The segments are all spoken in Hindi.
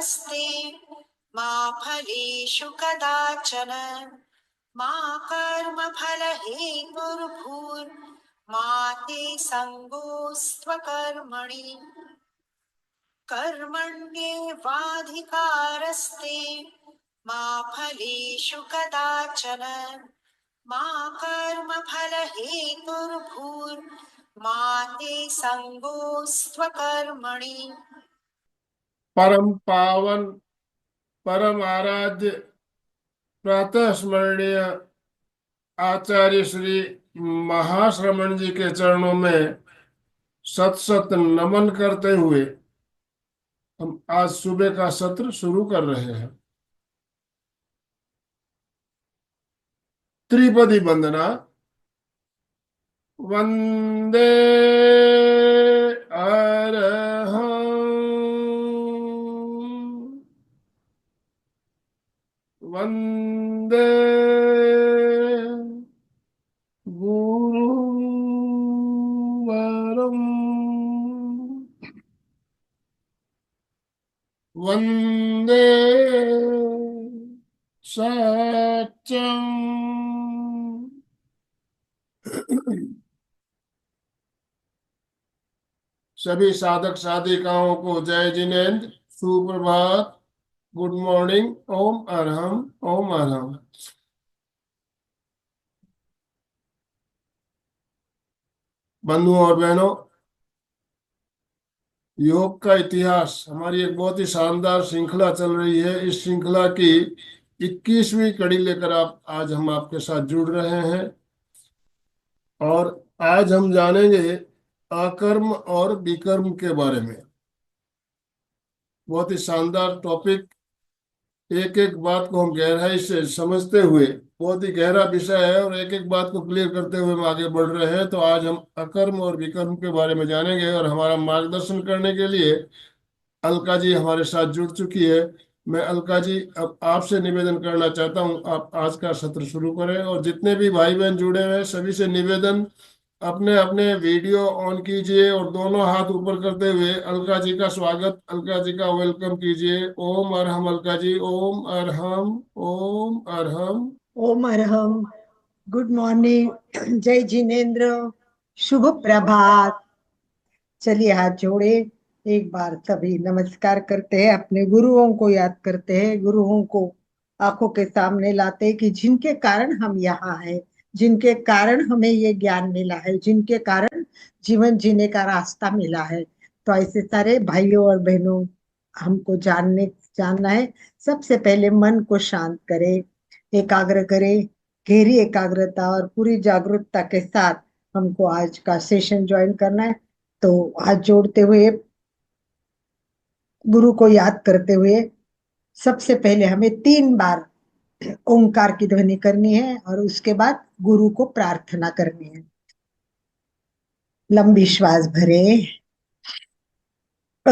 अधिकारस्ते मा फलेषु कदाचन मा कर्मफलहेतुर्भूर्मा ते सङ्गोऽस्त्वकर्मणि कर्मण्येवाधिकारस्ते मा फलेषु कदाचन मा कर्मफलहेतुर्भूर्मा ते सङ्गोऽस्त्वकर्मणि। परम पावन, परम आराध्य, प्रातः स्मरणीय आचार्य श्री महाश्रमण जी के चरणों में सत सत नमन करते हुए हम आज सुबह का सत्र शुरू कर रहे हैं। त्रिपदी वंदना। वंदे अरहं, वंदे गुरुवरम, वंदे सत्यम। सभी साधक साधिकाओं को जय जिनेन्द्र, सुप्रभात, गुड मॉर्निंग, ओम अरहम, ओम अरहम। बंधुओं और बहनों, योग का इतिहास हमारी एक बहुत ही शानदार श्रृंखला चल रही है। इस श्रृंखला की 21वीं कड़ी लेकर आज हम आपके साथ जुड़ रहे हैं और आज हम जानेंगे अकर्म और विकर्म के बारे में। बहुत ही शानदार टॉपिक। एक एक बात को हम गहराई से समझते हुए, बहुत ही गहरा विषय है और एक एक बात को क्लियर करते हुए हम आगे बढ़ रहे हैं। तो आज हम अकर्म और विकर्म के बारे में जानेंगे और हमारा मार्गदर्शन करने के लिए अलका जी हमारे साथ जुड़ चुकी है। मैं अलका जी अब आपसे निवेदन करना चाहता हूं, आप आज का सत्र शुरू करें और जितने भी भाई बहन जुड़े हुए हैं सभी से निवेदन, अपने अपने वीडियो ऑन कीजिए और दोनों हाथ ऊपर करते हुए अलका जी का स्वागत, अलका जी का वेलकम कीजिए। ओम अरहम अलका जी, ओम अरहम, ओम अरहम। ओम अरहम। गुड मॉर्निंग, जय जिनेन्द्र, शुभ प्रभात। चलिए हाथ जोड़े, एक बार सभी नमस्कार करते हैं, अपने गुरुओं को याद करते हैं, गुरुओं को आंखों के सामने लाते हैं कि जिनके कारण हम यहाँ हैं, जिनके कारण हमें ये ज्ञान मिला है, जिनके कारण जीवन जीने का रास्ता मिला है। तो ऐसे सारे भाइयों और बहनों, हमको जानना है। सबसे पहले मन को शांत करें, एकाग्र करें, गहरी एकाग्रता और पूरी जागरूकता के साथ हमको आज का सेशन ज्वाइन करना है। तो हाथ जोड़ते हुए, गुरु को याद करते हुए, सबसे पहले हमें 3 बार ओंकार की ध्वनि करनी है और उसके बाद गुरु को प्रार्थना करनी है। लंबी श्वास भरे, अ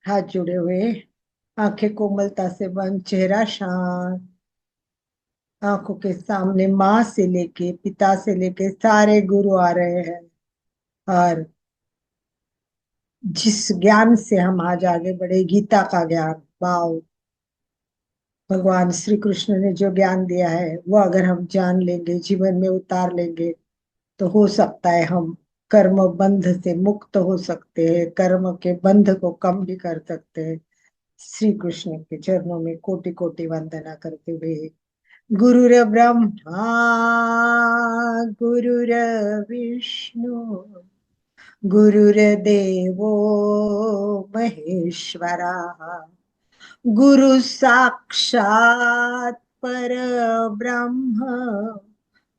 हाथ जुड़े हुए, आंखें कोमलता से बंद, चेहरा शांत। आंखों के सामने माँ से लेके पिता से लेके सारे गुरु आ रहे हैं और जिस ज्ञान से हम आज आगे बढ़े, गीता का ज्ञान, वाव, भगवान श्री कृष्ण ने जो ज्ञान दिया है वो अगर हम जान लेंगे, जीवन में उतार लेंगे, तो हो सकता है हम कर्म बंध से मुक्त हो सकते हैं, कर्म के बंध को कम भी कर सकते हैं। श्री कृष्ण के चरणों में कोटि कोटि वंदना करते हुए, गुरुर ब्रह्मा गुरुर विष्णु गुरुर्देवो महेश्वरा, गुरु साक्षात् परब्रह्म,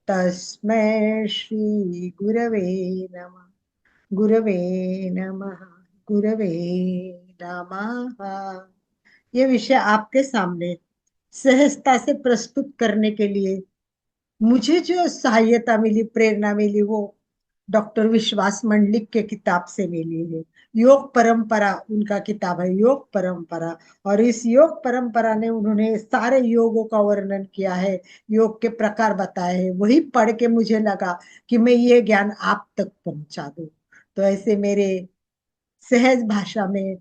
तस्मै श्री गुरवे नमः, गुरवे नमः, गुरवे नमः। ये विषय आपके सामने सहजता से प्रस्तुत करने के लिए मुझे जो सहायता मिली, प्रेरणा मिली, वो डॉक्टर विश्वास मंडलिक के किताब से मिली है। योग परंपरा उनका किताब है, योग परंपरा। और इस योग परंपरा ने उन्होंने सारे योगों का वर्णन किया है, योग के प्रकार बताए हैं। वही पढ़ के मुझे लगा कि मैं ये ज्ञान आप तक पहुंचा दूं। तो ऐसे मेरे सहज भाषा में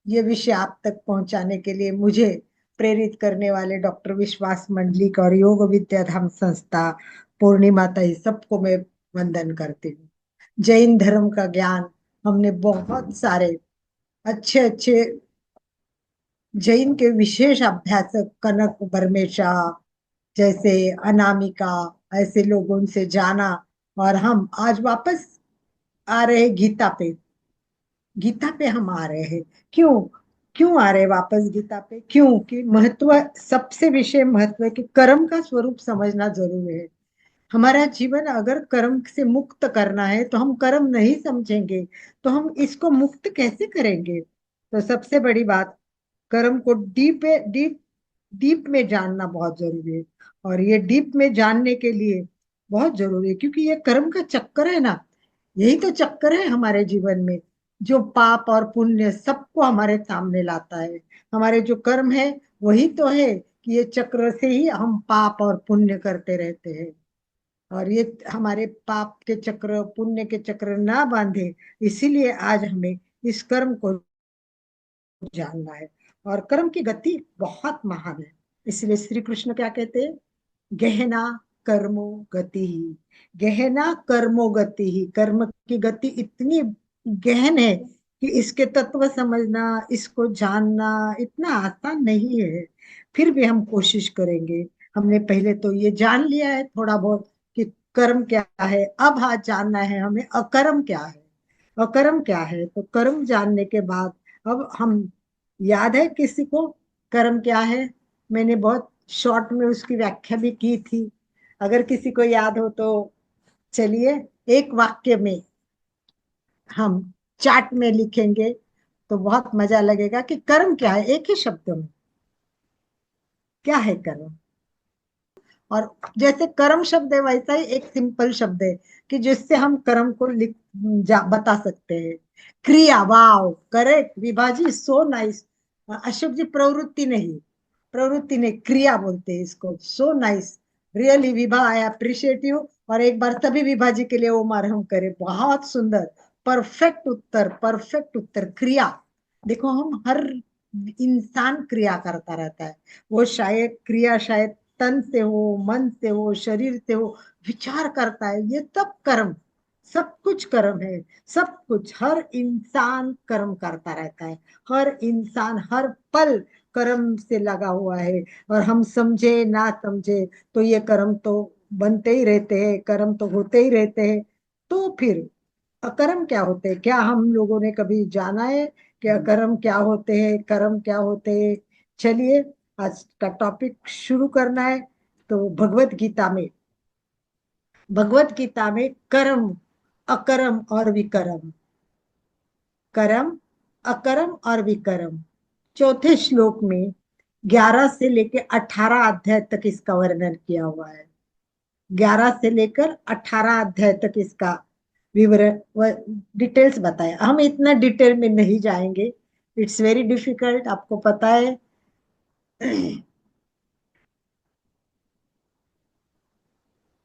ये विषय आप तक पहुंचाने के लिए मुझे प्रेरित करने वाले डॉक्टर विश्वास मंडलिक और योग विद्याधाम संस्था, पूर्णिमा ताई, सबको मैं वंदन करती हूँ। जैन धर्म का ज्ञान हमने बहुत सारे अच्छे अच्छे जैन के विशेष अभ्यासक कनक बरमेशा जैसे अनामिका, ऐसे लोगों से जाना। और हम आज वापस आ रहे गीता पे, गीता पे हम आ रहे हैं। क्यों क्यों आ रहे वापस गीता पे? क्यों कि महत्व, सबसे विषय महत्व है कि कर्म का स्वरूप समझना जरूरी है। हमारा जीवन अगर कर्म से मुक्त करना है तो हम कर्म नहीं समझेंगे तो हम इसको मुक्त कैसे करेंगे? तो सबसे बड़ी बात, कर्म को डीप डीप डीप में जानना बहुत जरूरी है। और ये डीप में जानने के लिए बहुत जरूरी है, क्योंकि ये कर्म का चक्कर है ना। यही तो चक्कर है हमारे जीवन में, जो पाप और पुण्य सबको हमारे सामने लाता है। हमारे जो कर्म है वही तो है कि ये चक्र से ही हम पाप और पुण्य करते रहते हैं। और ये हमारे पाप के चक्र, पुण्य के चक्र ना बांधे, इसीलिए आज हमें इस कर्म को जानना है। और कर्म की गति बहुत महान है। इसलिए श्री कृष्ण क्या कहते हैं? गहना कर्मो गति ही, गहना कर्मो गति ही। कर्म की गति इतनी गहन है कि इसके तत्व समझना, इसको जानना इतना आसान नहीं है। फिर भी हम कोशिश करेंगे। हमने पहले तो ये जान लिया है थोड़ा बहुत कि कर्म क्या है, अब आज जानना है हमें अकर्म क्या है। अकर्म क्या है, तो कर्म जानने के बाद अब हम, याद है किसी को कर्म क्या है? मैंने बहुत शॉर्ट में उसकी व्याख्या भी की थी। अगर किसी को याद हो तो चलिए एक वाक्य में हम चार्ट में लिखेंगे तो बहुत मजा लगेगा कि कर्म क्या है, एक ही शब्द में। क्या है कर्म? और जैसे कर्म शब्द है वैसा ही एक सिंपल शब्द है कि जिससे हम कर्म को बता सकते हैं। क्रिया, वाव, करेक्ट विभाजी, सो नाइस। अशोक जी, प्रवृत्ति नहीं, प्रवृत्ति नहीं, क्रिया बोलते हैं इसको। So nice, really Vibha, I appreciate you. और एक बार सभी विभाजी के लिए ओमार हम करें। बहुत सुंदर, परफेक्ट उत्तर, परफेक्ट उत्तर। क्रिया, देखो हम हर इंसान क्रिया करता रहता है। वो शायद क्रिया शायद तन से हो, मन से हो, शरीर से हो, विचार करता है, ये सब कर्म, सब कुछ कर्म है। सब कुछ, हर इंसान कर्म करता रहता है। हर इंसान हर पल कर्म से लगा हुआ है। और हम समझे ना समझे तो ये कर्म तो बनते ही रहते हैं, कर्म तो होते ही रहते हैं। तो फिर अकर्म क्या होते हैं? क्या हम लोगों ने कभी जाना है कि अकर्म क्या होते हैं, कर्म क्या होते हैं? चलिए आज का टॉपिक शुरू करना है। तो भगवत गीता में कर्म, अकर्म और विकर्म, कर्म, अकर्म और विकर्म, चौथे श्लोक में 11 से लेकर 18 अध्याय तक इसका वर्णन किया हुआ है। 11 से लेकर 18 अध्याय तक इसका विवरण, डिटेल्स बताया। हम इतना डिटेल में नहीं जाएंगे, इट्स वेरी डिफिकल्ट, आपको पता है।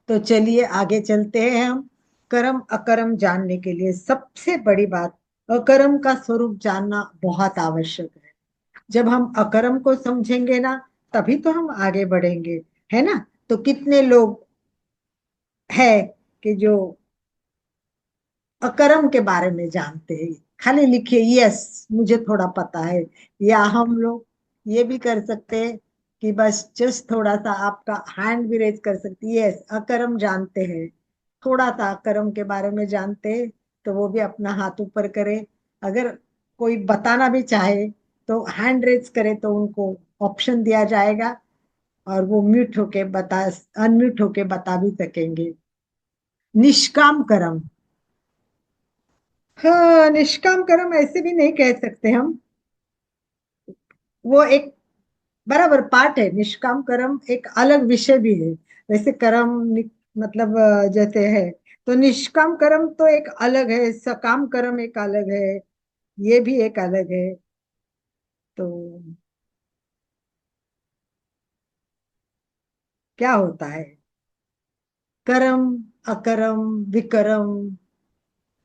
तो चलिए आगे चलते हैं हम। कर्म अकर्म जानने के लिए सबसे बड़ी बात, अकर्म का स्वरूप जानना बहुत आवश्यक है। जब हम अकर्म को समझेंगे ना, तभी तो हम आगे बढ़ेंगे, है ना? तो कितने लोग है कि जो अकर्म के बारे में जानते हैं? खाली लिखिए यस, मुझे थोड़ा पता है। या हम लोग ये भी कर सकते हैं कि बस जस्ट थोड़ा सा आपका हैंड भी रेज कर सकती है, यस अकर्म जानते हैं। थोड़ा सा अकर्म के बारे में जानते हैं तो वो भी अपना हाथ ऊपर करे। अगर कोई बताना भी चाहे तो हैंड रेज करे तो उनको ऑप्शन दिया जाएगा और वो म्यूट होके बता, अनम्यूट होके बता भी सकेंगे। निष्काम कर्म, हाँ, निष्काम कर्म ऐसे भी नहीं कह सकते हम। वो एक बराबर पार्ट है। निष्काम कर्म एक अलग विषय भी है। वैसे मतलब जैसे है, तो निष्काम कर्म तो एक अलग है, सकाम कर्म एक अलग है, ये भी एक अलग है। तो क्या होता है? कर्म, अकर्म, विकर्म,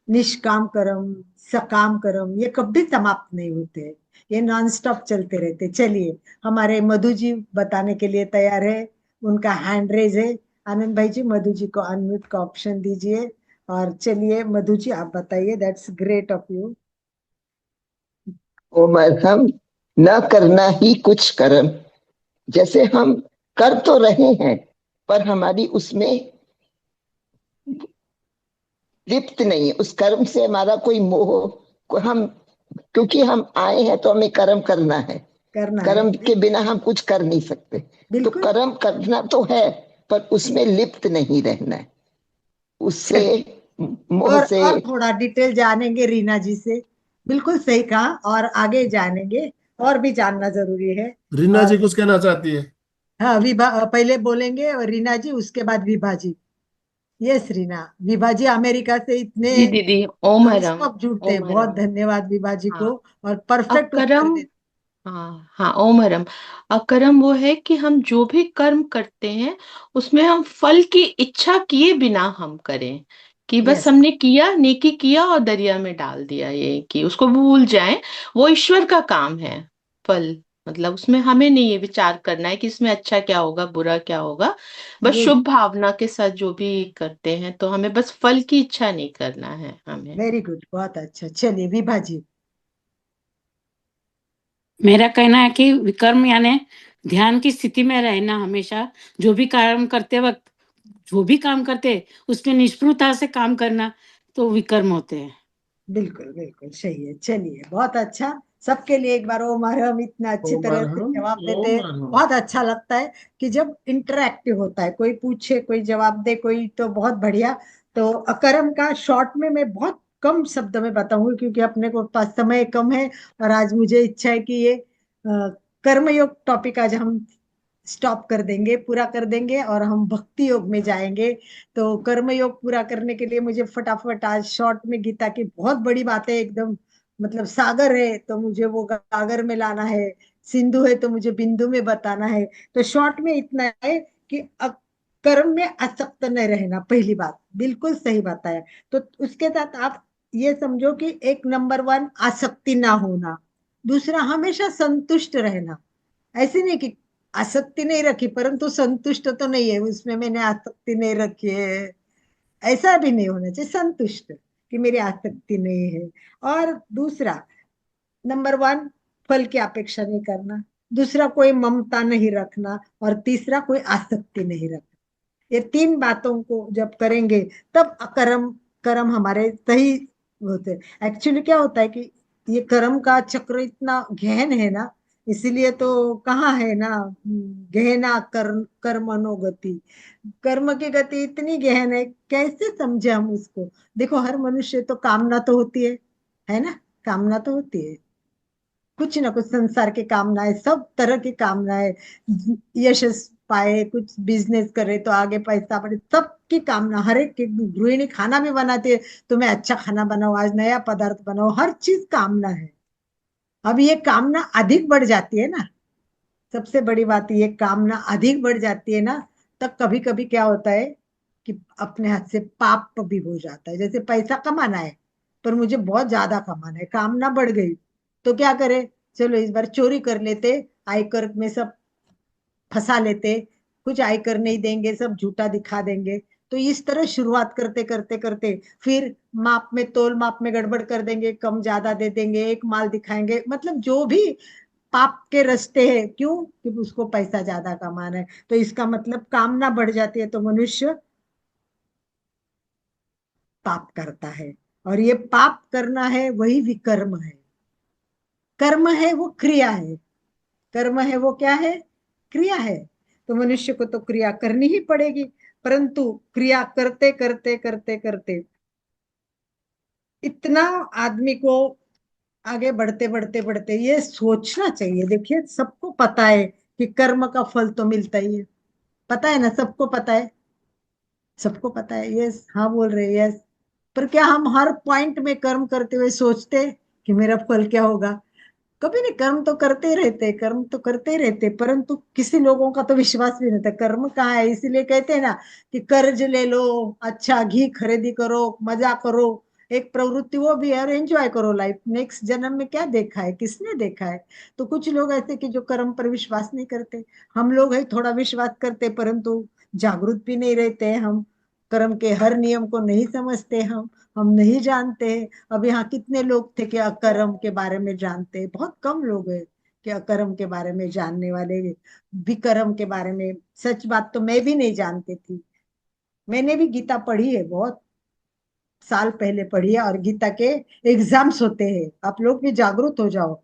निष्काम कर्म, सकाम कर्म, ये कभी समाप्त नहीं होते हैं। ये नॉन स्टॉप चलते रहते। चलिए, हमारे मधु जी बताने के लिए तैयार है। उनका हैंड रेज है। आनंद भाई जी, मधु जी को अनम्यूट का ऑप्शन दीजिए। और चलिए मधु जी, आप बताइए। That's great of you. उमर हम न करना ही कुछ कर्म, जैसे हम कर तो रहे हैं पर हमारी उसमें लिप्त नहीं है, उस कर्म से हमारा कोई मोह को हम, क्योंकि हम आए हैं तो हमें कर्म करना है। करना है, कर्म के बिना हम कुछ कर नहीं सकते। तो बिल्कुल। कर्म करना तो है पर उसमें लिप्त नहीं रहना है, उससे चलिए, मोह से। और थोड़ा डिटेल जानेंगे रीना जी से। बिल्कुल सही कहा, और आगे जानेंगे। और भी जानना जरूरी है। रीना जी और कुछ कहना चाहती है? हाँ, विभा पहले बोलेंगे, और रीना जी उसके बाद विभा जी। यस रीना। विभा जी अमेरिका से इतने जी दीदी। ओम नॉन हरम। स्टॉप जुड़ते ओम हैं। बहुत हरम। धन्यवाद विभा जी हाँ। को। और परफेक्ट उत्तर अकरम। देते। हाँ हाँ, ओम हरम। अकरम वो है कि हम जो भी कर्म करते हैं उसमें हम फल की इच्छा किए बिना हम करें, कि बस यस, हमने किया, नेकी किया और दरिया में डाल दिया, ये कि उसको भूल जाएं। वो ईश्वर का काम है। फल मतलब उसमें हमें नहीं ये विचार करना है कि इसमें अच्छा क्या होगा, बुरा क्या होगा। बस गुड, शुभ भावना के साथ जो भी करते हैं, तो हमें बस फल की इच्छा नहीं करना है हमें। वेरी गुड, बहुत अच्छा। चलिए विभा जी। मेरा कहना है कि विकर्म यानी ध्यान की स्थिति में रहना हमेशा। जो भी काम करते वक्त, जो भी काम करते उसमें निष्ठुरता से काम करना, तो विकर्म होते हैं। बिल्कुल बिल्कुल सही है। चलिए, बहुत अच्छा। सबके लिए एक बार ओम हम इतना अच्छी ओम तरह से अरहम, जवाब देते ओम हैं। अरहम। बहुत अच्छा लगता है कि जब इंटरैक्टिव होता है, कोई पूछे, कोई जवाब दे, कोई, तो बहुत बढ़िया। तो अकर्म का शॉर्ट में मैं बहुत कम शब्द में बताऊंगी, क्योंकि अपने को पास समय कम है। और आज मुझे इच्छा है कि ये कर्मयोग टॉपिक आज हम स्टॉप कर देंगे, पूरा कर देंगे, और हम भक्ति योग में जाएंगे। तो कर्म योग पूरा करने के लिए मुझे फटाफट आज शॉर्ट में, गीता की बहुत बड़ी बातें एकदम, मतलब सागर है तो मुझे वो गागर में लाना है, सिंधु है तो मुझे बिंदु में बताना है। तो शॉर्ट में इतना है कि कर्म में आसक्त न रहना, पहली बात बिल्कुल सही बताया। तो उसके साथ आप ये समझो कि एक नंबर वन, आसक्ति ना होना। दूसरा, हमेशा संतुष्ट रहना। ऐसे नहीं कि आसक्ति नहीं रखी परंतु संतुष्ट तो नहीं है, उसमें मैंने आसक्ति नहीं रखी है, ऐसा भी नहीं होना चाहिए। संतुष्ट कि मेरी आसक्ति नहीं है। और दूसरा, नंबर वन, फल की अपेक्षा नहीं करना। दूसरा, कोई ममता नहीं रखना। और तीसरा, कोई आसक्ति नहीं रखना। ये तीन बातों को जब करेंगे, तब कर्म कर्म हमारे सही होते। एक्चुअली क्या होता है कि ये कर्म का चक्र इतना गहन है ना, इसीलिए तो कहाँ है ना, गहना कर्मनो गति। कर्म की गति इतनी गहन है, कैसे समझे हम उसको? देखो, हर मनुष्य तो कामना तो होती है ना? कामना तो होती है, कुछ ना कुछ संसार की कामनाएं, सब तरह की कामनाएं। यश पाए, कुछ बिजनेस करे तो आगे पैसा बढ़े, सबकी कामना। हर एक गृहिणी खाना भी बनाती है, तो मैं अच्छा खाना बनाऊं, आज नया पदार्थ बनाऊं, हर चीज कामना है। अब ये कामना अधिक बढ़ जाती है ना, सबसे बड़ी बात ये, कामना अधिक बढ़ जाती है ना, तब कभी कभी क्या होता है कि अपने हाथ से पाप भी हो जाता है। जैसे पैसा कमाना है, पर मुझे बहुत ज्यादा कमाना है, कामना बढ़ गई, तो क्या करे? चलो इस बार चोरी कर लेते, आयकर में सब फंसा लेते, कुछ आयकर नहीं देंगे, सब झूठा दिखा देंगे। तो इस तरह शुरुआत करते करते करते फिर माप में, तोल माप में गड़बड़ कर देंगे, कम ज्यादा दे देंगे, एक माल दिखाएंगे, मतलब जो भी पाप के रास्ते हैं। क्यों? कि उसको पैसा ज्यादा कमाना है। तो इसका मतलब कामना बढ़ जाती है, तो मनुष्य पाप करता है। और ये पाप करना है, वही विकर्म है। कर्म है वो क्रिया है, कर्म है वो क्या है? क्रिया है। तो मनुष्य को तो क्रिया करनी ही पड़ेगी। परंतु क्रिया करते करते करते करते इतना आदमी को आगे बढ़ते बढ़ते बढ़ते ये सोचना चाहिए। देखिए, सबको पता है कि कर्म का फल तो मिलता ही है, पता है ना, सबको पता है, सबको पता है। यस, हाँ बोल रहे हैं, यस। पर क्या हम हर पॉइंट में कर्म करते हुए सोचते हैं कि मेरा फल क्या होगा? कभी नहीं। कर्म तो करते ही रहते, कर्म तो करते ही रहते, परंतु किसी लोगों का तो विश्वास भी नहीं था कर्म कहाँ है। इसीलिए कहते हैं ना कि कर्ज ले लो, अच्छा घी खरीदी करो, मजा करो, एक प्रवृत्ति वो भी है, और एंजॉय करो लाइफ। नेक्स्ट जन्म में क्या देखा है, किसने देखा है? तो कुछ लोग ऐसे कि जो कर्म पर विश्वास नहीं करते। हम लोग है थोड़ा विश्वास करते, परंतु जागरूक भी नहीं रहते हैं हम। कर्म के हर नियम को नहीं समझते हम नहीं जानते हैं। अब यहाँ कितने लोग थे कि अकर्म के बारे में जानते हैं? बहुत कम लोग हैं कि अकर्म के बारे में जानने वाले। विकर्म के बारे में, सच बात तो मैं भी नहीं जानती थी। मैंने भी गीता पढ़ी है, बहुत साल पहले पढ़ी है, और गीता के एग्जाम्स होते हैं। आप लोग भी जागरूक हो जाओ।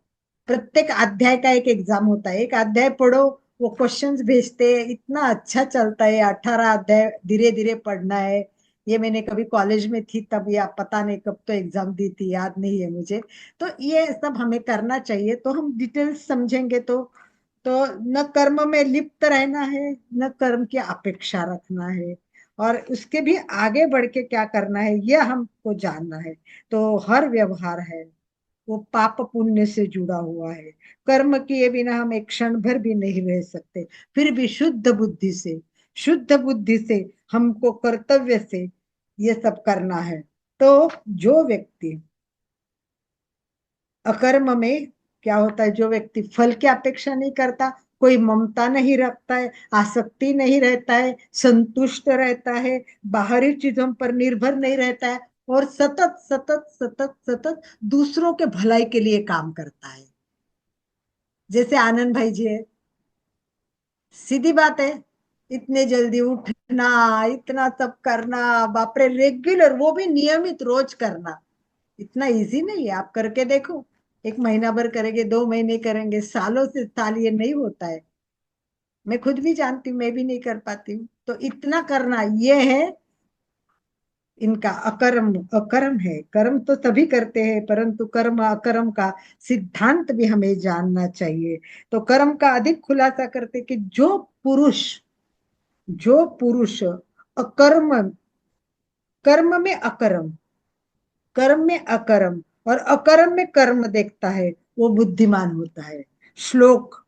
प्रत्येक अध्याय का एक एग्जाम होता है, एक अध्याय पढ़ो, वो क्वेश्चंस भेजते हैं, इतना अच्छा चलता है। 18 अध्याय धीरे धीरे पढ़ना है। ये मैंने कभी कॉलेज में थी तब, या पता नहीं कब तो एग्जाम दी थी, याद नहीं है मुझे। तो ये सब हमें करना चाहिए, तो हम डिटेल्स समझेंगे। तो न कर्म में लिप्त रहना है, न कर्म की अपेक्षा रखना है, और उसके भी आगे बढ़ के क्या करना है यह हमको जानना है। तो हर व्यवहार है वो पाप पुण्य से जुड़ा हुआ है। कर्म किए बिना हम एक क्षण भर भी नहीं रह सकते। फिर भी शुद्ध बुद्धि से हमको कर्तव्य से ये सब करना है। तो जो व्यक्ति अकर्म में क्या होता है, जो व्यक्ति फल की अपेक्षा नहीं करता, कोई ममता नहीं रखता है, आसक्ति नहीं रहता है, संतुष्ट रहता है, बाहरी चीजों पर निर्भर नहीं रहता है, और सतत सतत सतत सतत दूसरों के भलाई के लिए काम करता है। जैसे आनंद भाई जी है, सीधी बात है, इतने जल्दी उठना, इतना सब करना, बाप रे, रेगुलर, वो भी नियमित रोज करना इतना इजी नहीं है। आप करके देखो, एक महीना भर करेंगे, 2 महीने करेंगे, सालों से साल ये नहीं होता है। मैं खुद भी जानती हूँ, मैं भी नहीं कर पाती हूँ। तो इतना करना ये है इनका अकर्म। अकर्म है, कर्म तो सभी करते हैं, परंतु कर्म अकर्म का सिद्धांत भी हमें जानना चाहिए। तो कर्म का अधिक खुलासा करते कि जो पुरुष अकर्म, कर्म में अकर्म, कर्म में अकर्म और अकर्म में कर्म देखता है, वो बुद्धिमान होता है। श्लोक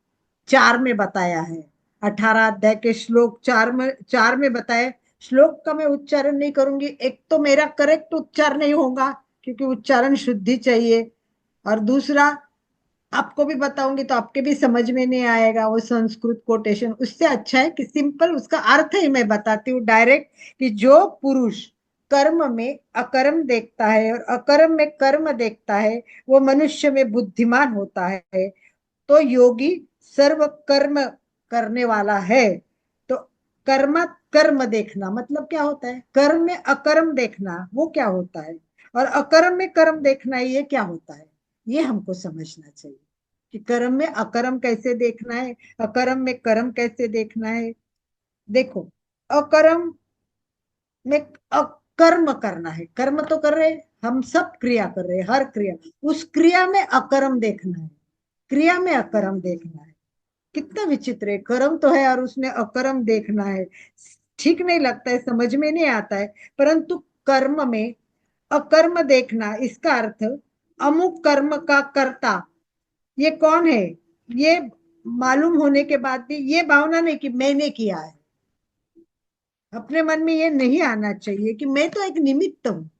4 में बताया है, 18 अध्याय के श्लोक 4 में बताया। श्लोक का मैं उच्चारण नहीं करूंगी, एक तो मेरा करेक्ट उच्चारण नहीं होगा क्योंकि उच्चारण शुद्धि चाहिए, और दूसरा आपको भी बताऊंगी तो आपके भी समझ में नहीं आएगा वो संस्कृत कोटेशन। उससे अच्छा है कि सिंपल उसका अर्थ ही मैं बताती हूँ डायरेक्ट, कि जो पुरुष कर्म में अकर्म देखता है और अकर्म में कर्म देखता है, वो मनुष्य में बुद्धिमान होता है। तो योगी सर्व कर्म करने वाला है। तो कर्म कर्म देखना मतलब क्या होता है, कर्म में अकर्म देखना वो क्या होता है, और अकर्म में कर्म देखना ये क्या होता है, ये हमको समझना चाहिए कि कर्म में अकर्म कैसे देखना है, अकर्म में कर्म कैसे देखना है। देखो, अकर्म में अकर्म करना है, कर्म तो कर रहे हैं, हम सब क्रिया कर रहे हैं, हर क्रिया, उस क्रिया में अकर्म देखना है, क्रिया में अकर्म देखना है। कितना विचित्र है, कर्म तो है और उसमें अकर्म देखना है। ठीक नहीं लगता है, समझ में नहीं आता है, परंतु कर्म में अकर्म देखना, इसका अर्थ अमुक कर्म का कर्ता ये कौन है, ये मालूम होने के बाद भी ये भावना नहीं कि मैंने किया है। अपने मन में ये नहीं आना चाहिए कि मैं तो एक निमित्त हूँ,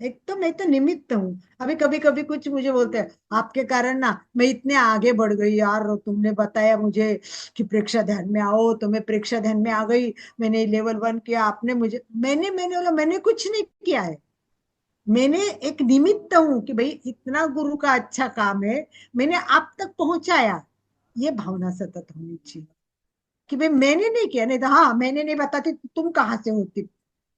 एक तो मैं तो निमित्त हूँ। अभी कभी कभी कुछ मुझे बोलते हैं, आपके कारण ना मैं इतने आगे बढ़ गई यार, तुमने बताया मुझे कि परीक्षा ध्यान में आओ, तो मैं परीक्षा ध्यान में आ गई, मैंने लेवल 1 किया, आपने मुझे, मैंने बोला मैंने कुछ नहीं किया है। मैंने एक निमित्त हूं कि भाई इतना गुरु का अच्छा काम है, मैंने आप तक पहुंचाया। ये भावना सतत होनी चाहिए कि भाई मैंने नहीं किया, नहीं तो हाँ मैंने नहीं बताती तो तुम कहाँ से होती,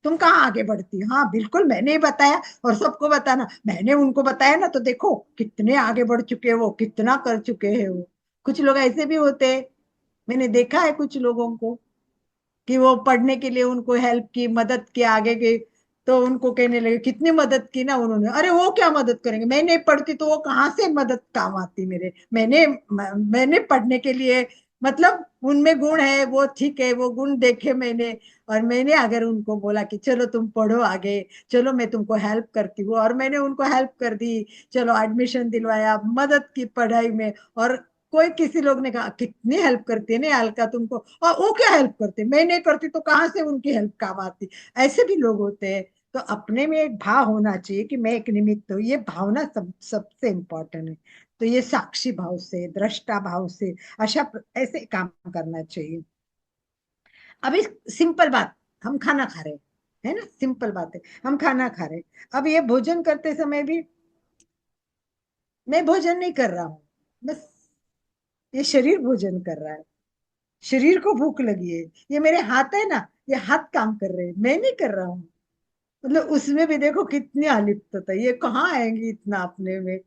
तुम कहाँ आगे बढ़ती। हाँ बिल्कुल मैंने ही बताया, और सबको बताना, मैंने उनको बताया ना, तो देखो कितने आगे बढ़ चुके हैं वो, कितना कर चुके हैं वो। कुछ लोग ऐसे भी होते हैं, मैंने देखा है कुछ लोगों को कि वो पढ़ने के लिए उनको हेल्प की, मदद की, आगे के तो उनको कहने लगे कितनी मदद की ना उन्होंने। अरे वो क्या मदद करेंगे, मैं नहीं पढ़ती तो वो कहाँ से मदद काम आती मेरे। मैंने पढ़ने के लिए, मतलब उनमें गुण है वो ठीक है, वो गुण देखे मैंने, और मैंने अगर उनको बोला कि चलो तुम पढ़ो आगे, चलो मैं तुमको हेल्प करती हूँ, और मैंने उनको हेल्प कर दी, चलो एडमिशन दिलवाया, मदद की पढ़ाई में। और कोई किसी लोग ने कहा कितनी हेल्प करती है ना अलका तुमको, और वो क्या हेल्प करते, मैं नहीं करती तो कहाँ से उनकी हेल्प काम आती। ऐसे भी लोग होते हैं। तो अपने में एक भाव होना चाहिए कि मैं एक निमित्त हूँ, ये भावना सबसे इम्पोर्टेंट है। तो ये साक्षी भाव से, दृष्टा भाव से ऐसे काम करना चाहिए। अभी सिंपल बात, हम खाना खा रहे हैं, है ना, सिंपल बात है, हम खाना खा रहे हैं। अब ये भोजन करते समय भी मैं भोजन नहीं कर रहा हूँ, बस ये शरीर भोजन कर रहा है, शरीर को भूख लगी है, ये मेरे हाथ है ना, ये हाथ काम कर रहे हैं, मैं नहीं कर रहा हूँ। मतलब उसमें भी देखो कितनी अलिप्तता, ये कहाँ आएंगी इतना अपने में,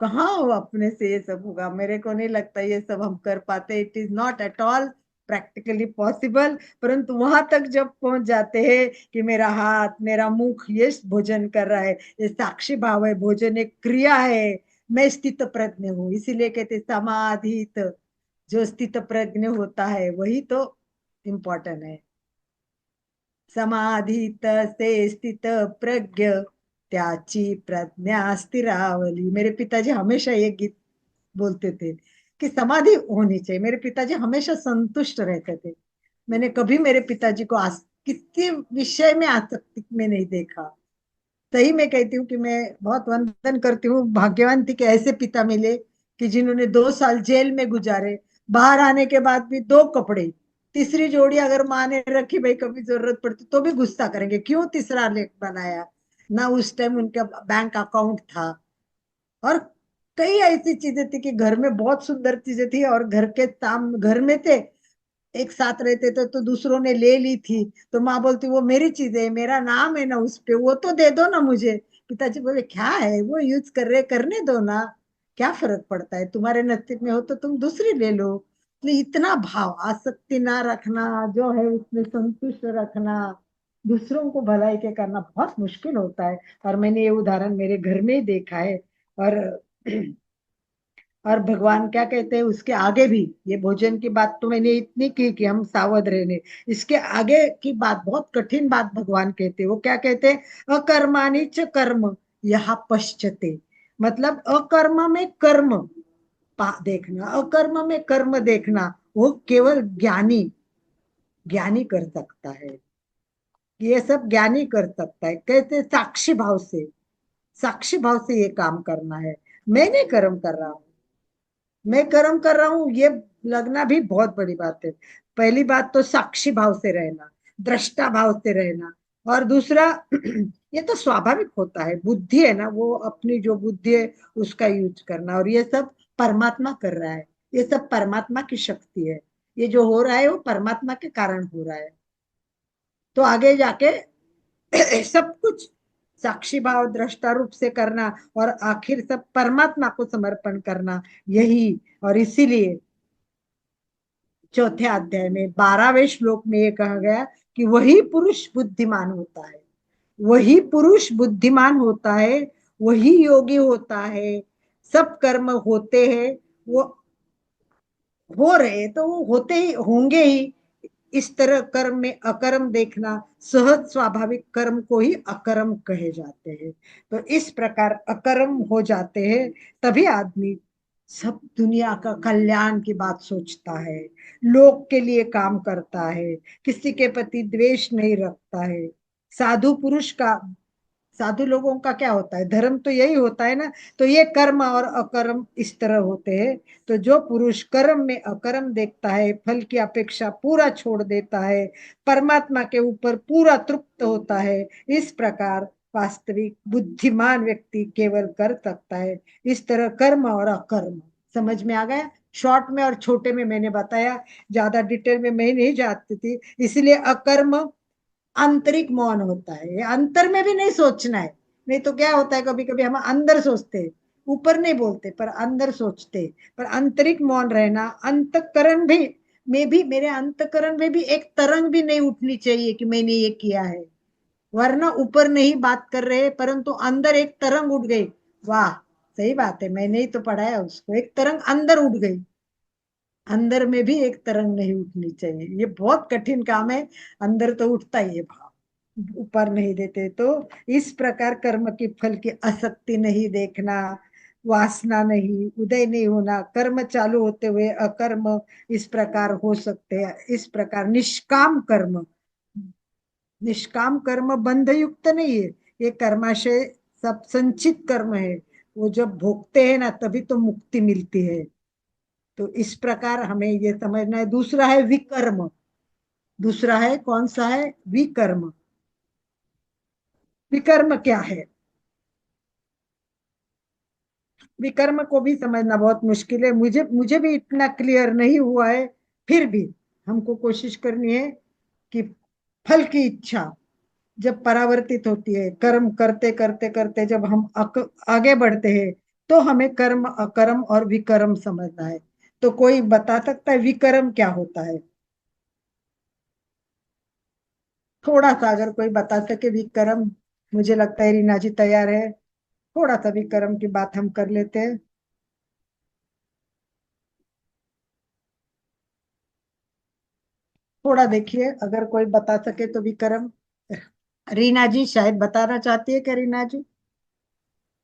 कहाँ हो अपने से ये सब होगा। मेरे को नहीं लगता ये सब हम कर पाते, it is not at all practically possible. परंतु वहां तक जब पहुंच जाते हैं कि मेरा हाथ मेरा मुख ये भोजन कर रहा है, ये साक्षी भाव है, भोजन एक क्रिया है, मैं स्थित प्रज्ञ हूँ, इसीलिए कहते समाधित। जो स्थित प्रज्ञ होता है वही तो इम्पोर्टेंट है। समाधीत से स्थित प्रज्ञ त्याची प्रज्ञा स्थिरावली। मेरे पिताजी हमेशा ये गीत बोलते थे कि समाधि होनी चाहिए। मेरे पिताजी हमेशा संतुष्ट रहते थे। मैंने कभी मेरे पिताजी को किसी विषय में आसक्ति में नहीं देखा। सही मैं कहती हूँ कि मैं बहुत वंदन करती हूँ, भाग्यवान थी कि ऐसे पिता मिले कि जिन्होंने 2 साल जेल में गुजारे, बाहर आने के बाद भी 2 कपड़े, तीसरी जोड़ी अगर माँ ने रखी, भाई कभी जरूरत पड़ती तो भी गुस्सा करेंगे क्यों तीसरा लेख बनाया ना। उस टाइम उनका बैंक अकाउंट था, और कई ऐसी चीजें थी कि घर में बहुत सुंदर चीजें थी, और घर के काम घर में थे, एक साथ रहते थे, तो दूसरों ने ले ली थी, तो माँ बोलती वो मेरी चीज है, मेरा नाम है ना उस पे, वो तो दे दो ना मुझे। पिताजी बोले क्या है वो यूज कर रहे, करने दो ना, क्या फर्क पड़ता है, तुम्हारे नसीब में हो तो तुम दूसरी ले लो। तो इतना भाव, आसक्ति ना रखना, जो है उसमें संतुष्ट रखना, दूसरों को भलाई के करना बहुत मुश्किल होता है। और मैंने ये उदाहरण मेरे घर में ही देखा है। और और भगवान क्या कहते हैं उसके आगे भी, ये भोजन की बात तो मैंने इतनी की कि हम सावध रहने, इसके आगे की बात बहुत कठिन बात भगवान कहते हैं। वो क्या कहते हैं, अकर्माणि च कर्म यहाँ पश्चते। मतलब अकर्म में कर्म देखना, अकर्म में कर्म देखना, वो केवल ज्ञानी ज्ञानी कर सकता है। ये सब ज्ञानी कर सकता है, कहते साक्षी भाव से, साक्षी भाव से ये काम करना है। मैं नहीं कर्म कर रहा हूँ, मैं कर्म कर रहा हूं ये लगना भी बहुत बड़ी बात है। पहली बात तो साक्षी भाव से रहना, दृष्टा भाव से रहना। और दूसरा ये तो स्वाभाविक होता है, बुद्धि है ना, वो अपनी जो बुद्धि है उसका यूज करना। और ये सब परमात्मा कर रहा है, ये सब परमात्मा की शक्ति है, ये जो हो रहा है वो परमात्मा के कारण हो रहा है। तो आगे जाके सब कुछ साक्षी भाव दृष्टा रूप से करना, और आखिर सब परमात्मा को समर्पण करना, यही। और इसीलिए चौथे अध्याय में 12वें श्लोक में ये कहा गया कि वही पुरुष बुद्धिमान होता है, वही पुरुष बुद्धिमान होता है, वही योगी होता है। सब कर्म होते हैं, वो हो रहे तो वो होते ही होंगे ही। इस तरह कर्म में अकर्म देखना, सहज स्वाभाविक कर्म को ही अकर्म कहे जाते हैं। तो इस प्रकार अकर्म हो जाते हैं, तभी आदमी सब दुनिया का कल्याण की बात सोचता है, लोक के लिए काम करता है, किसी के प्रति द्वेष नहीं रखता है। साधु पुरुष का, साधु लोगों का क्या होता है, धर्म तो यही होता है ना। तो ये कर्म और अकर्म इस तरह होते हैं। तो जो पुरुष कर्म में अकर्म देखता है, फल की अपेक्षा पूरा छोड़ देता है, परमात्मा के ऊपर पूरा तृप्त होता है, इस प्रकार वास्तविक बुद्धिमान व्यक्ति केवल कर सकता है। इस तरह कर्म और अकर्म समझ में आ गया। शॉर्ट में और छोटे में मैंने बताया, ज्यादा डिटेल में मैं नहीं जाती थी। इसलिए अकर्म आंतरिक मौन होता है, ये अंतर में भी नहीं सोचना है। नहीं तो क्या होता है, कभी कभी हम अंदर सोचते हैं, ऊपर नहीं बोलते पर अंदर सोचते। पर आंतरिक मौन रहना, अंतकरण भी में भी, मेरे अंतकरण में भी एक तरंग भी नहीं उठनी चाहिए कि मैंने ये किया है। वरना ऊपर नहीं बात कर रहे परंतु अंदर एक तरंग उठ गई। वाह, सही बात है, मैंने ही तो पढ़ाया उसको, एक तरंग अंदर उठ गई। अंदर में भी एक तरंग नहीं उठनी चाहिए, ये बहुत कठिन काम है। अंदर तो उठता ही है भाव, ऊपर नहीं देते। तो इस प्रकार कर्म की फल की आसक्ति नहीं देखना, वासना नहीं, उदय नहीं होना, कर्म चालू होते हुए अकर्म इस प्रकार हो सकते हैं। इस प्रकार निष्काम कर्म, निष्काम कर्म बंध युक्त नहीं है, ये कर्माशय सब संचित कर्म है। वो जब भोगते हैं ना तभी तो मुक्ति मिलती है। तो इस प्रकार हमें ये समझना है। दूसरा है विकर्म। दूसरा है कौन सा है? विकर्म। विकर्म क्या है? विकर्म को भी समझना बहुत मुश्किल है, मुझे मुझे भी इतना क्लियर नहीं हुआ है। फिर भी हमको कोशिश करनी है कि फल की इच्छा जब परावर्तित होती है, कर्म करते करते करते जब हम आगे बढ़ते हैं, तो हमें कर्म अकर्म और विकर्म समझना है। तो कोई बता सकता है विकर्म क्या होता है? थोड़ा सा अगर कोई बता सके विकर्म। मुझे लगता है रीना जी तैयार है, थोड़ा सा विकर्म की बात हम कर लेते हैं। थोड़ा देखिए अगर कोई बता सके तो विकर्म। रीना जी शायद बताना चाहती है क्या? रीना जी,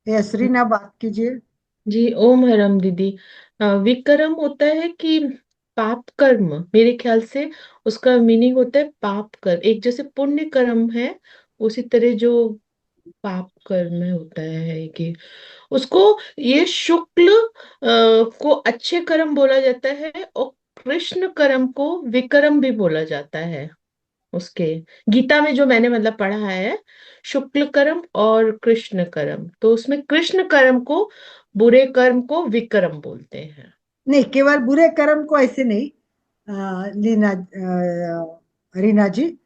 यस रीना बात कीजिए। जी ओम हरम दीदी। विकर्म होता है कि पाप कर्म, मेरे ख्याल से उसका मीनिंग होता है पाप कर्म। एक जैसे पुण्य कर्म है, उसी तरह जो पाप कर्म में होता है कि उसको, ये शुक्ल को अच्छे कर्म बोला जाता है, और कृष्ण कर्म को विक्रम भी बोला जाता है। उसके गीता में जो मैंने मतलब पढ़ा है, शुक्ल कर्म और कृष्ण कर्म, तो उसमें कृष्ण कर्म को, बुरे कर्म को विक्रम बोलते हैं। नहीं, केवल बुरे कर्म को ऐसे नहीं, रीना जी,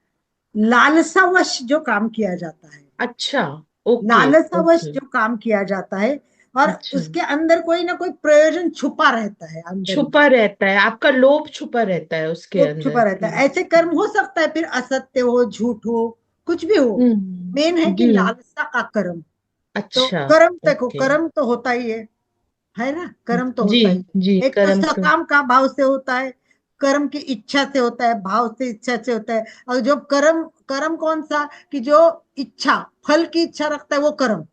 लालसावश जो काम किया जाता है, अच्छा। ओके। लालसावश ओके। जो काम किया जाता है और अच्छा, उसके अंदर कोई ना कोई प्रयोजन छुपा रहता है अंदर में। छुपा रहता है, आपका लोभ छुपा रहता है उसके वो छुपा अंदर। रहता है। ऐसे कर्म हो सकता है, फिर असत्य हो, झूठ हो, कुछ भी हो। मेन है कि जी। लालसा का कर्म। तो अच्छा। कर्म देखो, ओके। कर्म तो होता ही है ना? कर्म तो जी। होता ही जी है। एक तो कर्म तो। सकाम का भाव से होता है, कर्म की इच्छा से होता है, भाव से, इच्छा से होता है। और जो कर्म, कर्म कौन सा? कि जो इच्छा, फल की इच्छा रखता है वो कर्म।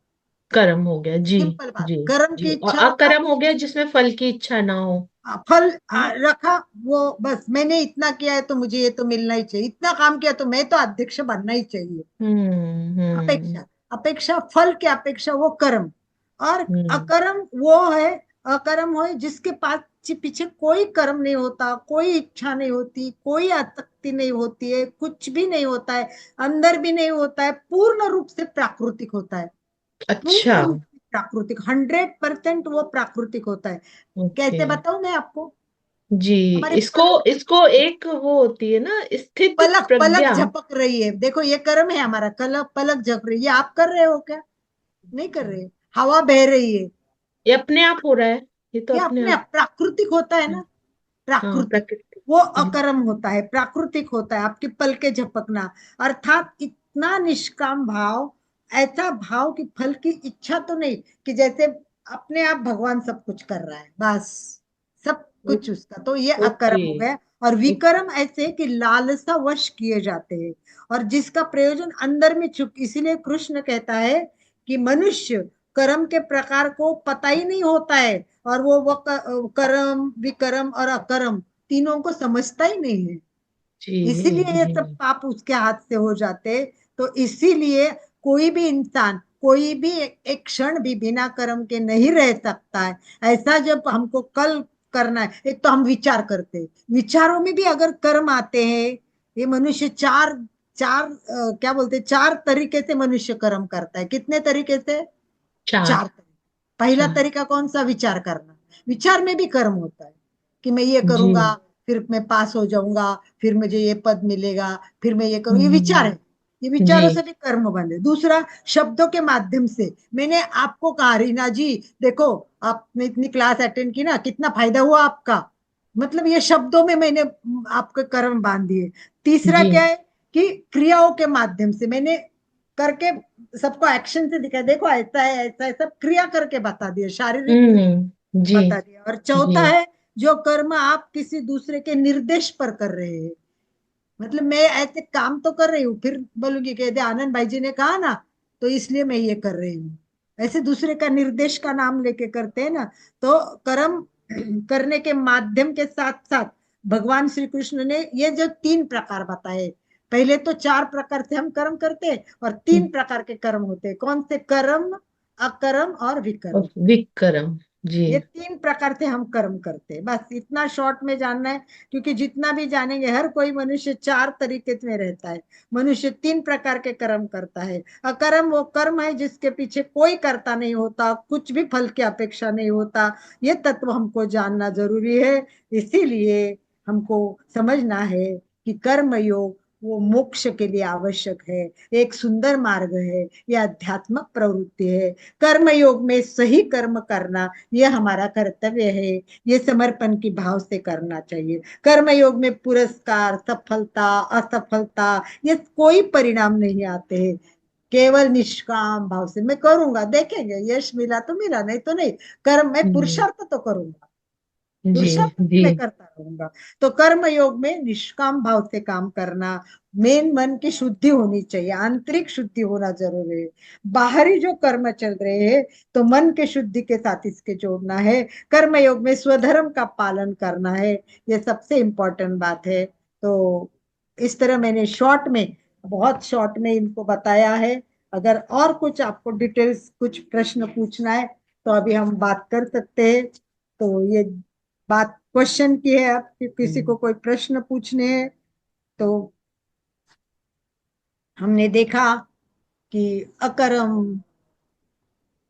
कर्म हो गया जी। सिंपल बात, जी। कर्म की जी, और इच्छा रखा, अकर्म हो गया जिसमें फल की इच्छा ना हो। फल है ना? रखा, वो बस मैंने इतना किया है तो मुझे ये तो मिलना ही चाहिए, इतना काम किया तो मैं तो अध्यक्ष बनना ही चाहिए। हम्म। अपेक्षा, अपेक्षा, फल की अपेक्षा, वो कर्म। और हम्म। अकर्म वो है, अकर्म हो जिसके पास पीछे कोई कर्म नहीं होता, कोई इच्छा नहीं होती, कोई आसक्ति नहीं होती है, कुछ भी नहीं होता है, अंदर भी नहीं होता है, पूर्ण रूप से प्राकृतिक होता है। अच्छा। पूर्ण रूप से प्राकृतिक, 100% वो प्राकृतिक होता है। ओके। कैसे बताऊं मैं आपको? जी। हमारे इसको इसको एक वो होती है ना, स्थित पलक पलक प्रज्ञा। झपक रही है, देखो ये कर्म है हमारा, कल पलक झपक रही है, ये आप कर रहे हो क्या? नहीं कर रहे। हवा बह रही है, ये अपने आप हो रहा है, ये तो ये अपने अपने आप। आप प्राकृतिक होता है ना? हाँ, प्राकृतिक। प्रकृति। वो जी। अकर्म होता है, प्राकृतिक होता है, आपके पल के झपकना। अर्थात इतना निष्काम भाव, ऐसा भाव कि फल की इच्छा तो नहीं, कि जैसे अपने आप भगवान सब कुछ कर रहा है, बस सब कुछ उसका, तो ये ओके। अकर्म हो गया। और विकर्म ऐसे कि लालसा वश किए जाते हैं, और जिसका प्रयोजन अंदर में छुप, इसीलिए कृष्ण कहता है कि मनुष्य कर्म के प्रकार को पता ही नहीं होता है, और वो कर्म, विकर्म और अकर्म तीनों को समझता ही नहीं है। जी। इसीलिए ये जी। सब पाप उसके हाथ से हो जाते। तो इसीलिए कोई भी इंसान, कोई भी एक क्षण भी बिना कर्म के नहीं रह सकता है। ऐसा जब हमको कल करना है, एक तो हम विचार करते हैं, विचारों में भी अगर कर्म आते हैं, ये मनुष्य चार चार क्या बोलते हैं, चार तरीके से मनुष्य कर्म करता है। कितने तरीके से? चार। चार तरीके। पहला चार। तरीका कौन सा? विचार करना। विचार में भी कर्म होता है कि मैं ये जी। करूंगा, फिर मैं पास हो जाऊंगा, फिर मुझे ये पद मिलेगा, फिर मैं ये करूँ, ये विचार हम्म। है। ये जी। विचारों से भी कर्म बने। दूसरा, शब्दों के माध्यम से। मैंने आपको कहा रीना जी, देखो आपने इतनी क्लास अटेंड की ना, कितना फायदा हुआ आपका, मतलब ये शब्दों में मैंने आपके कर्म बांध दिए। तीसरा जी। क्या है? कि क्रियाओं के माध्यम से मैंने करके सबको एक्शन से दिखा, देखो ऐसा है ऐसा है, सब क्रिया करके बता दिया, शारीरिक क्रिया जी बता दिया। और चौथा जी है जो कर्म आप किसी दूसरे के निर्देश पर कर रहे हैं, मतलब मैं ऐसे काम तो कर रही हूँ, फिर बोलूंगी कि यदि आनंद भाई जी ने कहा ना तो इसलिए मैं ये कर रही हूँ, ऐसे दूसरे का निर्देश का नाम लेके करते हैं ना। तो कर्म करने के माध्यम के साथ साथ भगवान श्री कृष्ण ने ये जो 3 प्रकार बताए, पहले तो 4 प्रकार से हम कर्म करते हैं और 3 प्रकार के कर्म होते हैं। कौन से? कर्म, अकर्म और विकर्म। विक्रम जी। ये 3 प्रकार से हम कर्म करते हैं, बस इतना शॉर्ट में जानना है। क्योंकि जितना भी जानेंगे, हर कोई मनुष्य 4 तरीके में रहता है। मनुष्य 3 प्रकार के कर्म करता है। अकर्म वो कर्म है जिसके पीछे कोई कर्ता नहीं होता, कुछ भी फल की अपेक्षा नहीं होता। ये तत्व हमको जानना जरूरी है। इसीलिए हमको समझना है कि कर्म योग वो मोक्ष के लिए आवश्यक है, एक सुंदर मार्ग है, यह आध्यात्मिक प्रवृत्ति है। कर्म योग में सही कर्म करना ये हमारा कर्तव्य है, ये समर्पण की भाव से करना चाहिए। कर्म योग में पुरस्कार, सफलता, असफलता ये कोई परिणाम नहीं आते हैं। केवल निष्काम भाव से मैं करूंगा, देखेंगे यश मिला तो मिला, नहीं तो नहीं। कर्म मैं हम्म, पुरुषार्थ तो करूंगा, जी पुरुषार्थ जी मैं करता रहूंगा। तो कर्म योग में निष्काम भाव से काम करना, मेन मन की शुद्धि होनी चाहिए, आंतरिक शुद्धि होना जरूरी है। बाहरी जो कर्म चल रहे हैं तो मन के शुद्धि के साथ इसके जोड़ना है। कर्म योग में स्वधर्म का पालन करना है, ये सबसे इंपॉर्टेंट बात है। तो इस तरह मैंने शॉर्ट में, बहुत शॉर्ट में इनको बताया है। अगर और कुछ आपको डिटेल्स, कुछ प्रश्न पूछना है तो अभी हम बात कर सकते हैं। तो ये बात क्वेश्चन की है, अब कि किसी को कोई प्रश्न पूछने हैं तो। हमने देखा कि अकर्म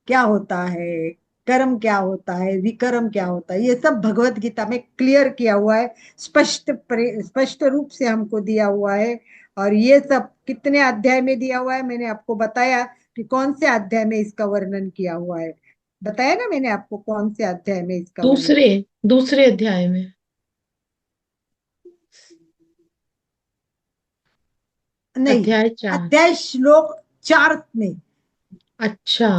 क्या होता है, कर्म क्या होता है, विकर्म क्या होता है, ये सब भगवत गीता में क्लियर किया हुआ है, स्पष्ट रूप से हमको दिया हुआ है। और ये सब कितने अध्याय में दिया हुआ है, मैंने आपको बताया कि कौन से अध्याय में इसका वर्णन किया हुआ है। बताया ना मैंने आपको कौन से अध्याय में इसका वर्णन। दूसरे दूसरे अध्याय में। नहीं, अध्याय 4। अध्याय श्लोक 4 में। अच्छा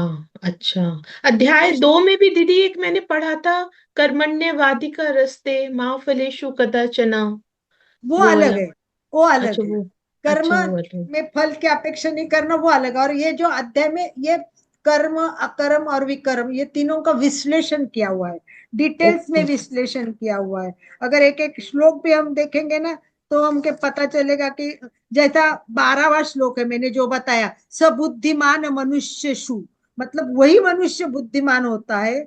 अच्छा। अध्याय 2 में भी दीदी एक मैंने पढ़ा था, कर्मण्यवाधिका रस्ते माँ फलेषु कदाचन। वो वो अलग वाला। है, वो अलग अच्छा है। वो। कर्म अच्छा वो वाला। में फल की अपेक्षा नहीं करना वो अलग है। और ये जो अध्याय में ये कर्म, अकर्म और विकर्म ये तीनों का विश्लेषण किया हुआ है, डिटेल्स में ओके। विश्लेषण किया हुआ है। अगर एक एक श्लोक भी हम देखेंगे ना तो हमके पता चलेगा कि जैसा 12वां श्लोक है मैंने जो बताया, सबुद्धिमान मनुष्यषु, मतलब वही मनुष्य बुद्धिमान होता है।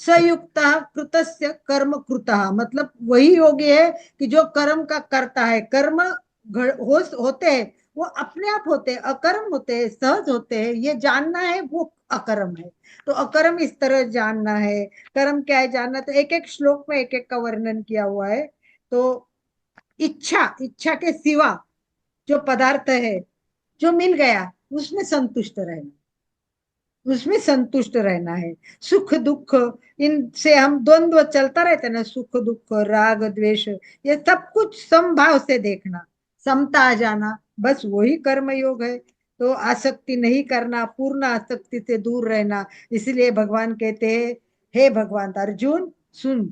सयुक्त कृतस्य कर्म कृतः, मतलब वही योगी है कि जो कर्म का करता है। कर्म होते हैं वो अपने आप होते हैं, अकर्म होते हैं, सहज होते हैं, ये जानना है वो अकर्म है। तो अकर्म इस तरह जानना है, कर्म क्या है जानना। तो एक एक श्लोक में एक एक का वर्णन किया हुआ है। तो इच्छा, इच्छा के सिवा जो पदार्थ है, जो मिल गया उसमें संतुष्ट रहना, उसमें संतुष्ट रहना है। सुख दुख इनसे हम द्वंद्व चलता रहता है ना, सुख दुख राग द्वेष, ये सब कुछ समभाव से देखना, समता आ जाना, बस वही कर्म योग है। तो आसक्ति नहीं करना, पूर्ण आसक्ति से दूर रहना। इसलिए भगवान कहते हैं, हे भगवान अर्जुन सुन,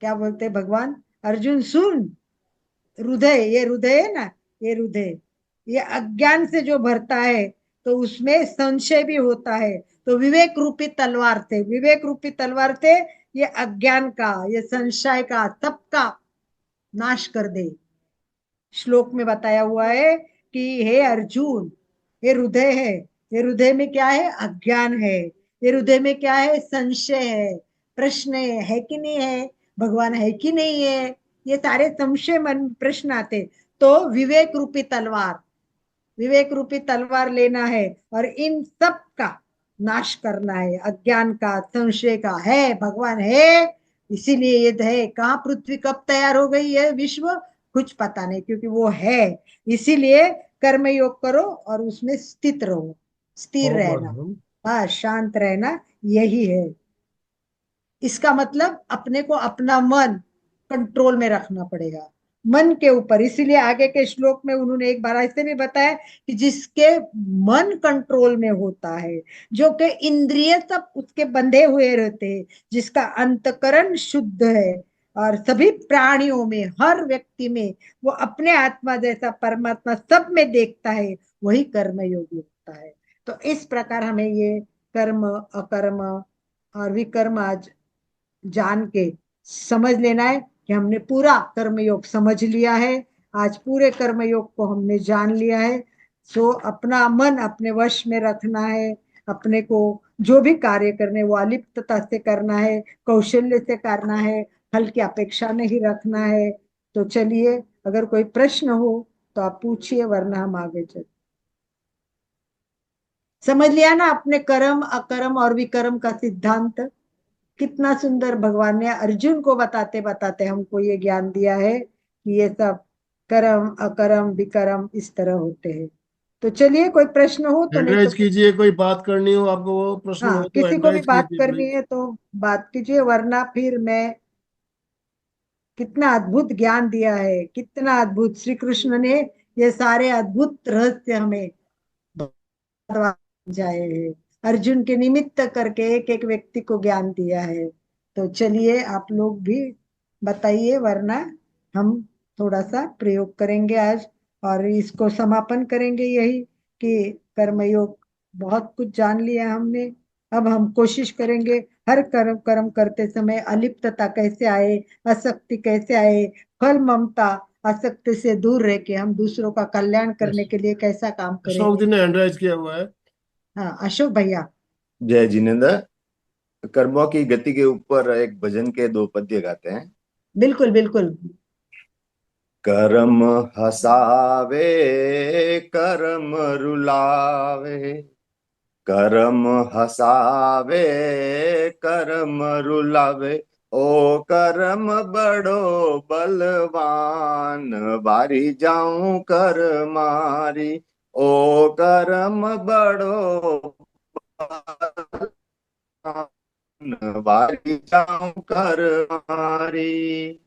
क्या बोलते हैं भगवान, अर्जुन सुन, हृदय, ये हृदय है ना, ये हृदय, ये अज्ञान से जो भरता है तो उसमें संशय भी होता है। तो विवेक रूपी तलवार से, विवेक रूपी तलवार से ये अज्ञान का, ये संशय का सबका नाश कर दे। श्लोक में बताया हुआ है कि हे अर्जुन, ये हृदय है, ये हृदय में क्या है, अज्ञान है। ये हृदय में क्या है, संशय है, प्रश्न है कि नहीं है, भगवान है कि नहीं है, ये सारे संशय मन प्रश्न आते। तो विवेक रूपी तलवार, विवेक रूपी तलवार लेना है और इन सब का नाश करना है, अज्ञान का, संशय का। है भगवान है, इसीलिए ये है। कहाँ पृथ्वी कब तैयार हो गई है विश्व, कुछ पता नहीं, क्योंकि वो है। इसीलिए कर्म योग करो और उसमें स्थित रहो, स्थिर रहना, बस शांत रहना, यही है इसका मतलब। अपने को अपना मन कंट्रोल में रखना पड़ेगा। मन के ऊपर। इसीलिए आगे के श्लोक में उन्होंने एक बार ऐसे भी बताया कि जिसके मन कंट्रोल में होता है, जो के इंद्रिय सब उसके बंधे हुए रहते हैं, जिसका अंतकरण शुद्ध है, और सभी प्राणियों में, हर व्यक्ति में वो अपने आत्मा जैसा परमात्मा सब में देखता है, वही कर्म योगी होता है। तो इस प्रकार हमें ये कर्म, अकर्म और विकर्म आज जान के समझ लेना है कि हमने पूरा कर्मयोग समझ लिया है। आज पूरे कर्मयोग को हमने जान लिया है। सो अपना मन अपने वश में रखना है, अपने को जो भी कार्य करने वो अलिप्तता से करना है, कौशल्य से करना है, फल की अपेक्षा नहीं रखना है। तो चलिए, अगर कोई प्रश्न हो तो आप पूछिए, वरना हम आगे चल। समझ लिया ना अपने कर्म, अकर्म और विकर्म का सिद्धांत? कितना सुंदर भगवान ने अर्जुन को बताते बताते हमको ये ज्ञान दिया है कि ये सब कर्म, अकर्म, विकर्म इस तरह होते हैं। तो चलिए, कोई प्रश्न हो तो, हैंड नहीं तो राइज कीजिए, कोई बात करनी हो आपको, वो प्रश्न हाँ, हो तो किसी हैंड को भी राइज बात कीजिए करनी भाई। है तो बात कीजिए, वरना फिर मैं, कितना अद्भुत ज्ञान दिया है, कितना अद्भुत श्री कृष्ण ने ये सारे अद्भुत रहस्य हमें जाए हैं, अर्जुन के निमित्त करके एक एक व्यक्ति को ज्ञान दिया है। तो चलिए, आप लोग भी बताइए, वरना हम थोड़ा सा प्रयोग करेंगे आज, और इसको समापन करेंगे यही कि कर्मयोग बहुत कुछ जान लिया हमने। अब हम कोशिश करेंगे हर कर्म कर्म करते समय अलिप्तता कैसे आए, आसक्ति कैसे आए, फल ममता, आसक्ति से दूर रह के हम दूसरों का कल्याण करने यस, के लिए कैसा काम अशोक जी करेंगे। ने हैंड राइज किया हुआ है। हाँ, अशोक भैया। जय जिनेन्द्र। कर्मों की गति के ऊपर एक भजन के 2 पद्य गाते हैं। बिल्कुल बिल्कुल। कर्म हसावे कर्म रुलावे, कर्म हसावे कर्म रुलावे, ओ कर्म बड़ो बलवान, बारी जाऊं कर मारी, ओ कर्म बड़ो बारी जाऊं कर मारी।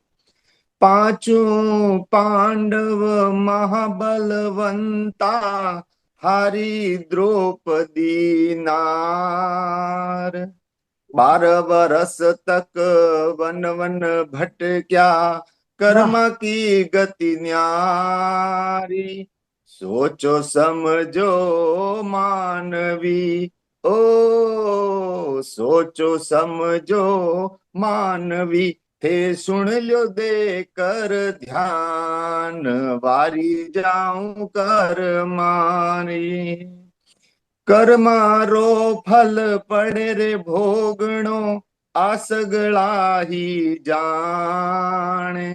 पांचों पांडव महाबलवंता, हारी द्रौपदी नार, 12 बरस तक वन वन भटक्या, कर्म वाह की गति न्यारी, सोचो समझो मानवी, ओ सोचो समझो मानवी, थे सुन लो दे कर ध्यान, वारी जाऊं कर मारी। कर मारो फल पड़े रे भोगणो, आसगला ही जाने,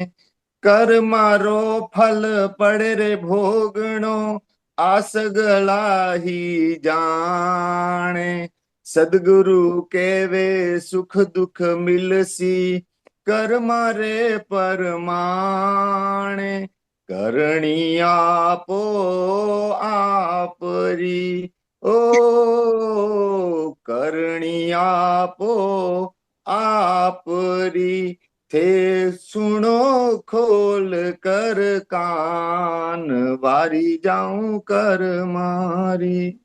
कर मारो फल पड़े रे भोगणो, आसगला ही जाने, सदगुरु के वे सुख दुख मिलसी, कर मारे परमाणे, करणी आपो आपरी, ओ करणी आपो आपरी, थे सुनो खोल कर कान, वारी जाऊं कर मारी।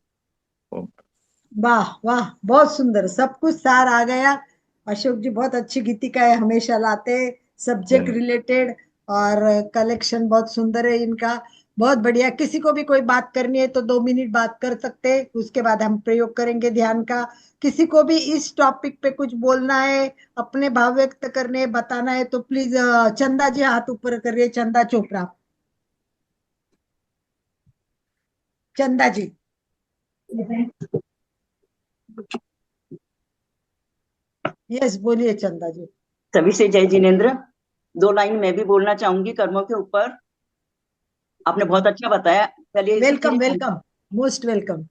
वाह वाह, बहुत सुंदर, सब कुछ सार आ गया। अशोक जी बहुत अच्छी गीतिकाएं हमेशा लाते, सब्जेक्ट धन्यवाद। रिलेटेड, और कलेक्शन बहुत सुंदर है इनका। बहुत बढ़िया। किसी को भी कोई बात करनी है तो 2 मिनट बात कर सकते हैं, उसके बाद हम प्रयोग करेंगे ध्यान का। किसी को भी इस टॉपिक पे कुछ बोलना है, अपने भाव व्यक्त करने, बताना है, तो प्लीज चंदा जी हाथ ऊपर करिए, चंदा चोपड़ा, चंदा जी। यस, बोलिए चंदा जी। सभी से जय जिनेन्द्र। 2 लाइन मैं भी बोलना चाहूंगी कर्मों के ऊपर। आपने बहुत अच्छा बताया। चलिए इसी वेलकम वेलकम, मोस्ट वेलकम।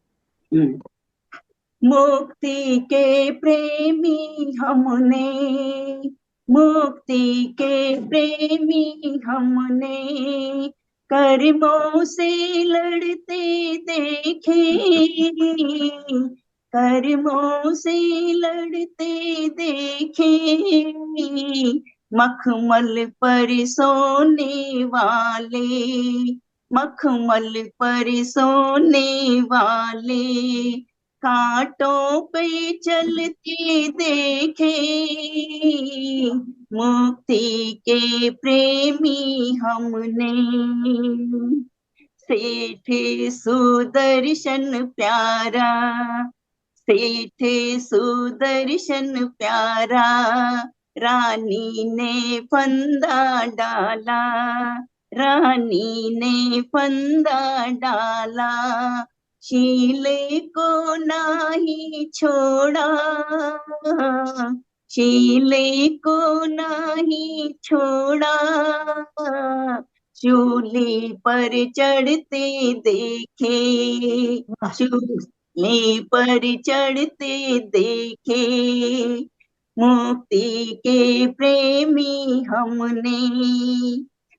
मुक्ति के प्रेमी हमने, मुक्ति के प्रेमी हमने, कर्मों से लड़ते देखे, कर्मों से लड़ते देखे, मखमल पर सोने वाले, मखमल पर सोने वाले, कांटों पे चलते देखे, मुक्ति के प्रेमी हमने। सेठ सुदर्शन प्यारा, सेठ सुदर्शन प्यारा, रानी ने फंदा डाला, रानी ने फंदा डाला, शीले को नाही छोड़ा, शीले को नाही छोड़ा, चूल्हे पर चढ़ते देखे, वाह चूल्हे पर चढ़ते देखे, मुक्ति के प्रेमी हमने।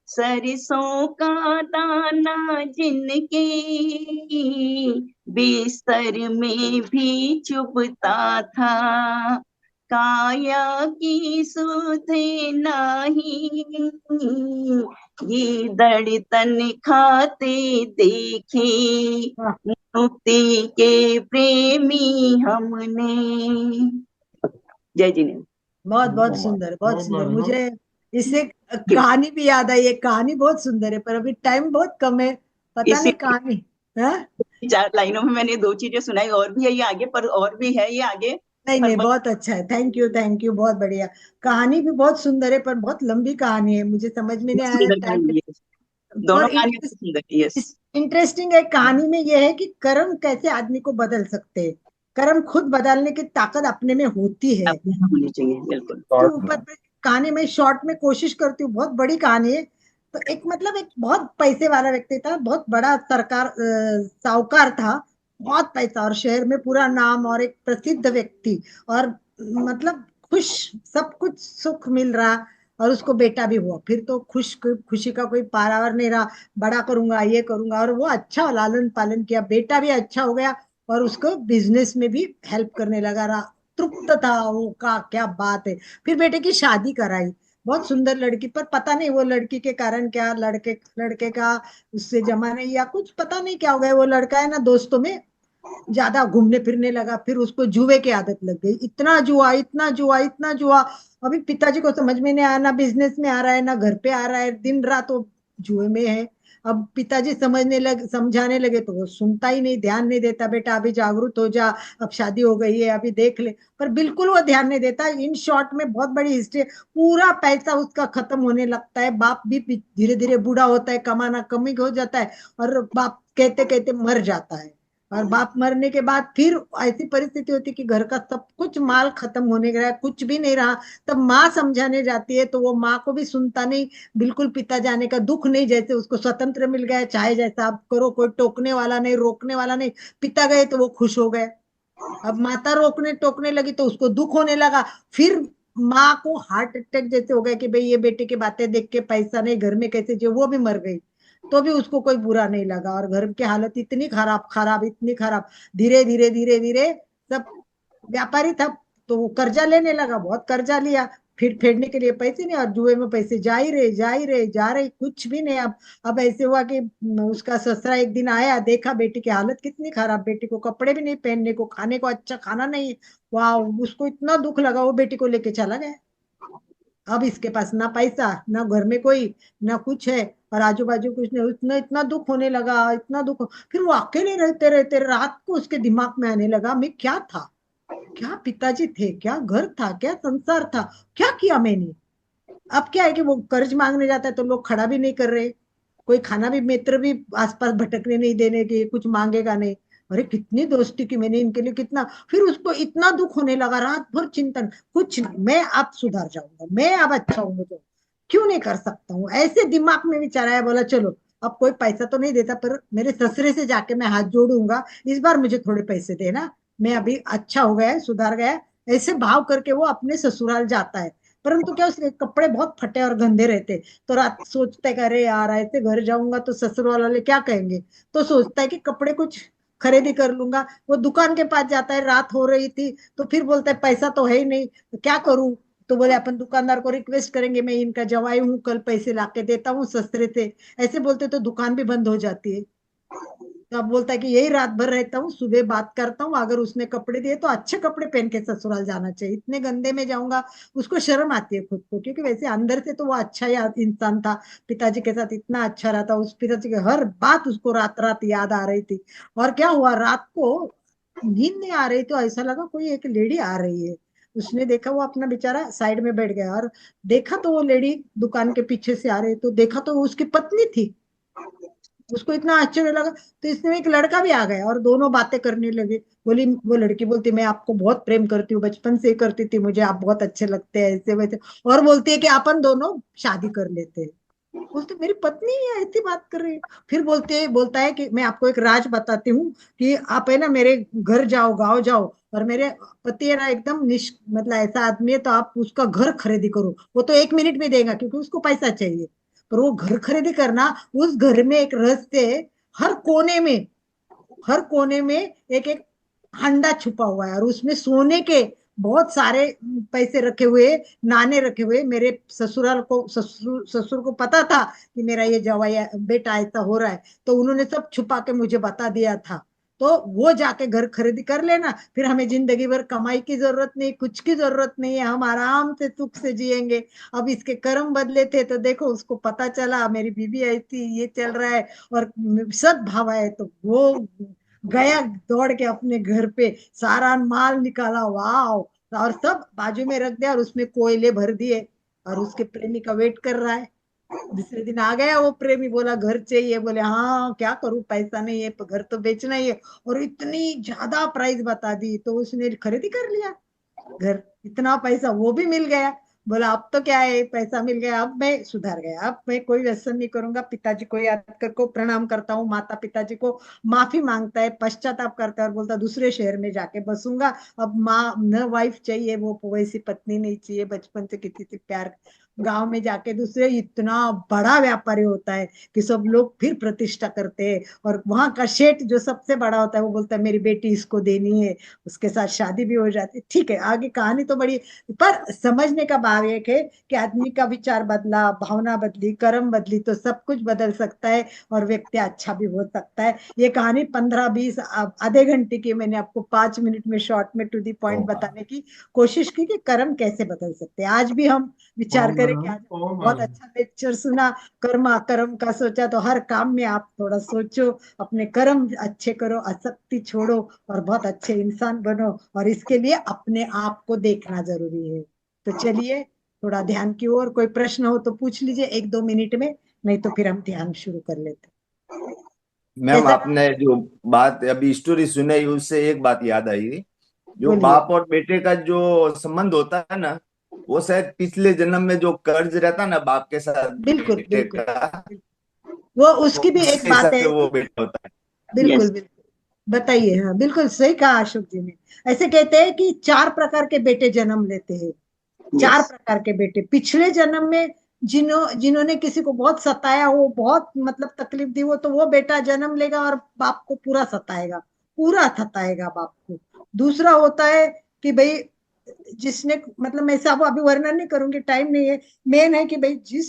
सरसों का दाना जिनके बिस्तर में भी चुभता था, काया की सुधे नाही, गीदड़ तन खाते देखे, वाह मुक्ति के प्रेमी हमने। जय जिनेन्द्र। बहुत बहुत सुंदर, बहुत बहुत सुंदर। बहुत मुझे इससे कहानी भी याद आई है। कहानी बहुत सुंदर है पर अभी टाइम बहुत कम है, पता इसी नहीं कहानी है। 4 लाइनों में मैंने 2 चीजें सुनाई, और भी है ये आगे, पर और भी है ये आगे, नहीं पर नहीं बस बहुत अच्छा है, थैंक यू, बहुत बढ़िया। कहानी भी बहुत सुंदर है पर बहुत लंबी कहानी है, मुझे समझ में नहीं आया सुंदर टाइम। कहानी है, दोनों पर कहानियां बहुत सुंदर है। यस, इंटरेस्टिंग है कहानी में यह है कि कर्म कैसे आदमी को बदल सकते हैं। कर्म खुद बदलने की ताकत अपने में होती है। अपने यहाँ होनी चाहिए, बिल्कुल। के ऊपर पे कहानी में शॉर्ट में कोशिश करती हूँ, बहुत बड़ी कहानी है। तो एक मतलब एक बहुत पैसे वाला व्यक्ति था, बहुत बड़ा सरकार साहूकार था, बहुत पैसा और शहर में पूरा नाम और एक प्रसिद्ध व्यक्ति, और मतलब खुश, सब कुछ सुख मिल रहा, और उसको बेटा भी हुआ। फिर तो खुशी का कोई पारावर नहीं रहा, बड़ा करूंगा ये करूंगा, और वो अच्छा लालन पालन किया, बेटा भी अच्छा हो गया और उसको बिजनेस में भी हेल्प करने लगा रहा, तृप्त था वो का, क्या बात है। फिर बेटे की शादी कराई, बहुत सुंदर लड़की, पर पता नहीं वो लड़की के कारण क्या, लड़के लड़के का उससे जमा नहीं या कुछ, पता नहीं क्या हो गया। वो लड़का है ना दोस्तों में ज्यादा घूमने फिरने लगा, फिर उसको जुए की आदत लग गई, इतना जुआ, इतना जुआ, इतना जुआ। अभी पिताजी को समझ में नहीं आया, ना बिजनेस में आ रहा है ना घर पे आ रहा है, दिन रात वो जुए में है। अब पिताजी समझाने लगे तो वो सुनता ही नहीं, ध्यान नहीं देता, बेटा अभी जागरूक हो जा, अब शादी हो गई है अभी देख ले, पर बिल्कुल वो ध्यान नहीं देता। इन शॉर्ट में बहुत बड़ी हिस्ट्री, पूरा पैसा उसका खत्म होने लगता है, बाप भी धीरे धीरे बूढ़ा होता है, कमाना कमी हो जाता है, और बाप कहते कहते मर जाता है। और बाप मरने के बाद फिर ऐसी परिस्थिति होती कि घर का सब कुछ माल खत्म होने गया, कुछ भी नहीं रहा। तब माँ समझाने जाती है तो वो माँ को भी सुनता नहीं, बिल्कुल पिता जाने का दुख नहीं, जैसे उसको स्वतंत्र मिल गया है, चाहे जैसा आप करो, कोई टोकने वाला नहीं, रोकने वाला नहीं। पिता गए तो वो खुश हो गए, अब माता रोकने टोकने लगी तो उसको दुख होने लगा। फिर माँ को हार्ट अटैक जैसे हो गया कि भाई ये बेटे की बातें देख के पैसा नहीं, घर में कैसे जो, वो भी मर गई। तो भी उसको कोई बुरा नहीं लगा, और घर की हालत इतनी खराब खराब, इतनी खराब, धीरे धीरे धीरे धीरे सब, व्यापारी था तो वो कर्जा लेने लगा, बहुत कर्जा लिया, फिर फेडने के लिए पैसे नहीं, और जुए में पैसे जा ही रहे, जा ही रहे, जा रहे, कुछ भी नहीं। अब ऐसे हुआ कि उसका ससुरा एक दिन आया, देखा बेटी की हालत कितनी खराब, बेटी को कपड़े भी नहीं पहनने को, खाने को अच्छा खाना नहीं। वाह, उसको इतना दुख लगा, वो बेटी को लेके चला गया। अब इसके पास ना पैसा, ना घर में कोई, ना कुछ है, और आजू बाजू कुछ नहीं, इतना इतना दुख होने लगा, इतना दुख। फिर वो अकेले रहते रहते रात को उसके दिमाग में आने लगा, मैं क्या था, क्या पिताजी थे, क्या घर था, क्या संसार था, क्या किया मैंने। अब क्या है कि वो कर्ज मांगने जाता है तो लोग खड़ा भी नहीं कर रहे, कोई खाना भी, मित्र भी आसपास भटकने नहीं देने के, कुछ मांगेगा नहीं। अरे कितनी दोस्ती की मैंने इनके लिए, कितना। फिर उसको इतना दुख होने लगा, रात भर चिंतन, कुछ नहीं, मैं अब सुधर जाऊंगा, मैं अब अच्छा हूँ, मुझे क्यों नहीं कर सकता हूँ, ऐसे दिमाग में विचार आया। बोला चलो, अब कोई पैसा तो नहीं देता, पर मेरे ससुरे से जाके मैं हाथ जोड़ूंगा, इस बार मुझे थोड़े पैसे देना, मैं अभी अच्छा हो गया है, सुधार गया है। ऐसे भाव करके वो अपने ससुराल जाता है। परंतु क्या, उसके कपड़े बहुत फटे और गंदे रहते, तो रात सोचता है कि अरे यार ऐसे घर जाऊंगा तो ससुर वाले क्या कहेंगे, तो सोचता है कि कपड़े कुछ खरीदी कर लूंगा। वो दुकान के पास जाता है, रात हो रही थी, तो फिर बोलता है पैसा तो है ही नहीं, तो क्या करूं। तो बोले अपन दुकानदार को रिक्वेस्ट करेंगे, मैं इनका जवाई हूँ, कल पैसे लाके देता हूँ सस्ते से, ऐसे बोलते तो दुकान भी बंद हो जाती है। तो अब बोलता है कि यही रात भर रहता हूँ, सुबह बात करता हूँ, अगर उसने कपड़े दिए तो अच्छे कपड़े पहन के ससुराल जाना चाहिए, इतने गंदे में जाऊंगा। उसको शर्म आती है खुद को, क्योंकि वैसे अंदर से तो वो अच्छा ही इंसान था, पिताजी के साथ इतना अच्छा रहा था, उस पिताजी की हर बात उसको रात रात याद आ रही थी। और क्या हुआ, रात को नींद नहीं आ रही, तो ऐसा लगा कोई एक लेडी आ रही है। उसने देखा, वो अपना बेचारा साइड में बैठ गया, और देखा तो वो लेडी दुकान के पीछे से आ रही, तो देखा तो वो उसकी पत्नी थी। उसको इतना आश्चर्य लगा, तो इसमें एक लड़का भी आ गया और दोनों बातें करने लगे। बोली, वो लड़की बोलती, मैं आपको बहुत प्रेम करती हूँ, बचपन से ही करती थी, मुझे आप बहुत अच्छे लगते हैं, ऐसे वैसे। और बोलती है कि अपन दोनों शादी कर लेते हैं। बोलते मेरी पत्नी है, ऐसी बात कर रही है। फिर बोलता है कि मैं आपको एक राज बताती हूँ, कि आप है ना मेरे घर जाओ, गाँव जाओ, और मेरे पति है ना एकदम मतलब ऐसा आदमी है, तो आप उसका घर खरीदी करो, वो तो 1 मिनट में देगा, क्योंकि उसको पैसा चाहिए। पर वो घर खरीदी करना, उस घर में एक रहस्य है, हर कोने में, हर कोने में एक एक हंडा छुपा हुआ है, और उसमें सोने के बहुत सारे पैसे रखे हुए, नाने रखे हुए। मेरे ससुर को पता था कि मेरा ये जवाई बेटा ऐसा हो रहा है, तो उन्होंने सब छुपा के मुझे बता दिया था। तो वो जाके घर खरीदी कर लेना, फिर हमें जिंदगी भर कमाई की जरूरत नहीं, कुछ की जरूरत नहीं है, हम आराम से सुख से जिएंगे। अब इसके कर्म बदले थे, तो देखो उसको पता चला मेरी बीवी ऐसी, ये चल रहा है, और सद्भाव है, तो वो गया दौड़ के अपने घर पे, सारा माल निकाला, वाह, और सब बाजू में रख दिया, और उसमें कोयले भर दिए, और उसके प्रेमी का वेट कर रहा है। दूसरे दिन आ गया वो प्रेमी, बोला घर चाहिए, बोले हाँ क्या करूं, पैसा नहीं है, घर तो बेचना ही है, और इतनी ज्यादा प्राइस बता दी, तो उसने खरीदी कर लिया घर, इतना पैसा वो भी मिल गया। बोला अब तो क्या है, पैसा मिल गया, अब मैं सुधर गया, अब मैं कोई व्यसन नहीं करूंगा, पिताजी को याद कर को प्रणाम करता हूँ, माता पिताजी को माफी मांगता है, पश्चाताप करता है, और बोलता दूसरे शहर में जाके बसूंगा, अब माँ न वाइफ चाहिए, वो वैसी पत्नी नहीं चाहिए, बचपन से किसी से प्यार। गांव में जाके दूसरे इतना बड़ा व्यापारी होता है कि सब लोग फिर प्रतिष्ठा करते हैं, और वहां का शेठ जो सबसे बड़ा होता है, वो बोलता है मेरी बेटी इसको देनी है, उसके साथ शादी भी हो जाती है। ठीक है, आगे कहानी तो बड़ी, पर समझने का भाव एक है कि आदमी का विचार बदला, भावना बदली, कर्म बदली, तो सब कुछ बदल सकता है, और व्यक्ति अच्छा भी हो सकता है। ये कहानी 15-20 आधे घंटे की, मैंने आपको 5 मिनट में शॉर्ट में टू दी पॉइंट बताने की कोशिश की कि कर्म कैसे बदल सकते हैं। आज भी हम विचार करें कि आज बहुत अच्छा लेक्चर सुना, कर्म अकर्म का सोचा, तो हर काम में आप थोड़ा सोचो, अपने कर्म अच्छे करो, आसक्ति छोड़ो, और बहुत अच्छे इंसान बनो, और इसके लिए अपने आप को देखना जरूरी है। तो चलिए, थोड़ा ध्यान की ओर, कोई प्रश्न हो तो पूछ लीजिए 1-2 मिनट में, नहीं तो फिर हम ध्यान शुरू कर लेते। मैम कैसा आपने जो बात अभी स्टोरी सुनाई उससे एक बात याद आई, जो बोलिए। बाप और बेटे का जो संबंध होता है ना, वो शायद पिछले जन्म में जो कर्ज रहता है ना बाप के साथ बिल्कुल बेटे बिल्कुल का, वो वो उसकी भी एक उसके बात हिसाब है। से वो बेटा होता है। बिल्कुल यस। बिल्कुल, बताइए। हाँ बिल्कुल सही कहा अशोक जी ने। ऐसे कहते हैं कि 4 प्रकार के बेटे जन्म लेते हैं, चार यस। प्रकार के बेटे। पिछले जन्म में जिन्होंने किसी को बहुत सताया हो, बहुत मतलब तकलीफ दी हो, तो वो बेटा जन्म लेगा और बाप को पूरा सताएगा, पूरा सताएगा बाप को। दूसरा होता है कि भाई जिसने, मतलब मैं सब अभी वर्णन नहीं करूंगी, टाइम नहीं है। मेन है कि भाई जिस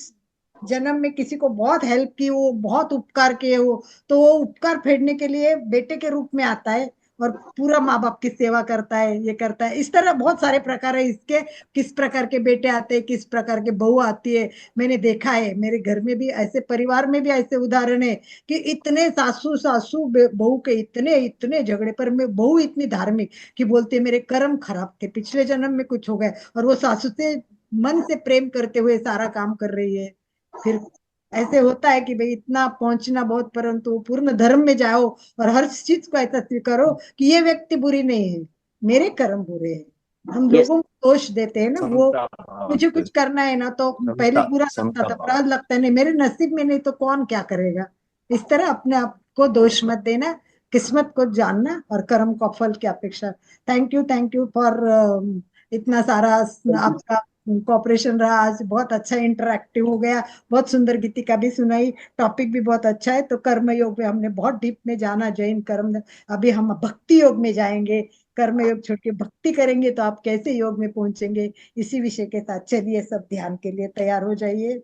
जन्म में किसी को बहुत हेल्प की हो, बहुत उपकार किए हो, तो वो उपकार फेडने के लिए बेटे के रूप में आता है, और पूरा माँ बाप की सेवा करता है, ये करता है। इस तरह बहुत सारे प्रकार है इसके, किस प्रकार के बेटे आते हैं, किस प्रकार के बहू आती है। मैंने देखा है, मेरे घर में भी ऐसे, परिवार में भी ऐसे उदाहरण है कि इतने सासू सासू बहू के इतने इतने झगड़े, पर मैं बहू इतनी धार्मिक कि बोलते मेरे कर्म खराब थे, पिछले जन्म में कुछ हो गया, और वो सासू से मन से प्रेम करते हुए सारा काम कर रही है। फिर ऐसे होता है कि भाई इतना पहुंचना बहुत, परंतु पूर्ण धर्म में जाओ, और हर चीज को ऐसा स्वीकारो कि ये व्यक्ति बुरी नहीं है, मेरे कर्म बुरे हैं। हम यस। लोगों को दोष देते हैं ना, वो समता भाव, मुझे कुछ करना है ना, तो पहले समता बुरा लगता समता था, भाव। अपराध लगता है, नहीं मेरे नसीब में नहीं तो कौन क्या करेगा। इस तरह अपने आप को दोष मत देना, किस्मत को जानना, और कर्म का फल की अपेक्षा। थैंक यू फॉर इतना सारा आपका कॉपरेशन रहा आज, बहुत अच्छा इंटरैक्टिव हो गया, बहुत सुंदर गीतिका भी सुनाई, टॉपिक भी बहुत अच्छा है। तो कर्म योग पे हमने बहुत डीप में जाना, जैन कर्म। अभी हम भक्ति योग में जाएंगे, कर्म योग छोड़ के भक्ति करेंगे तो आप कैसे योग में पहुंचेंगे, इसी विषय के साथ चलिए सब ध्यान के लिए तैयार हो जाइए।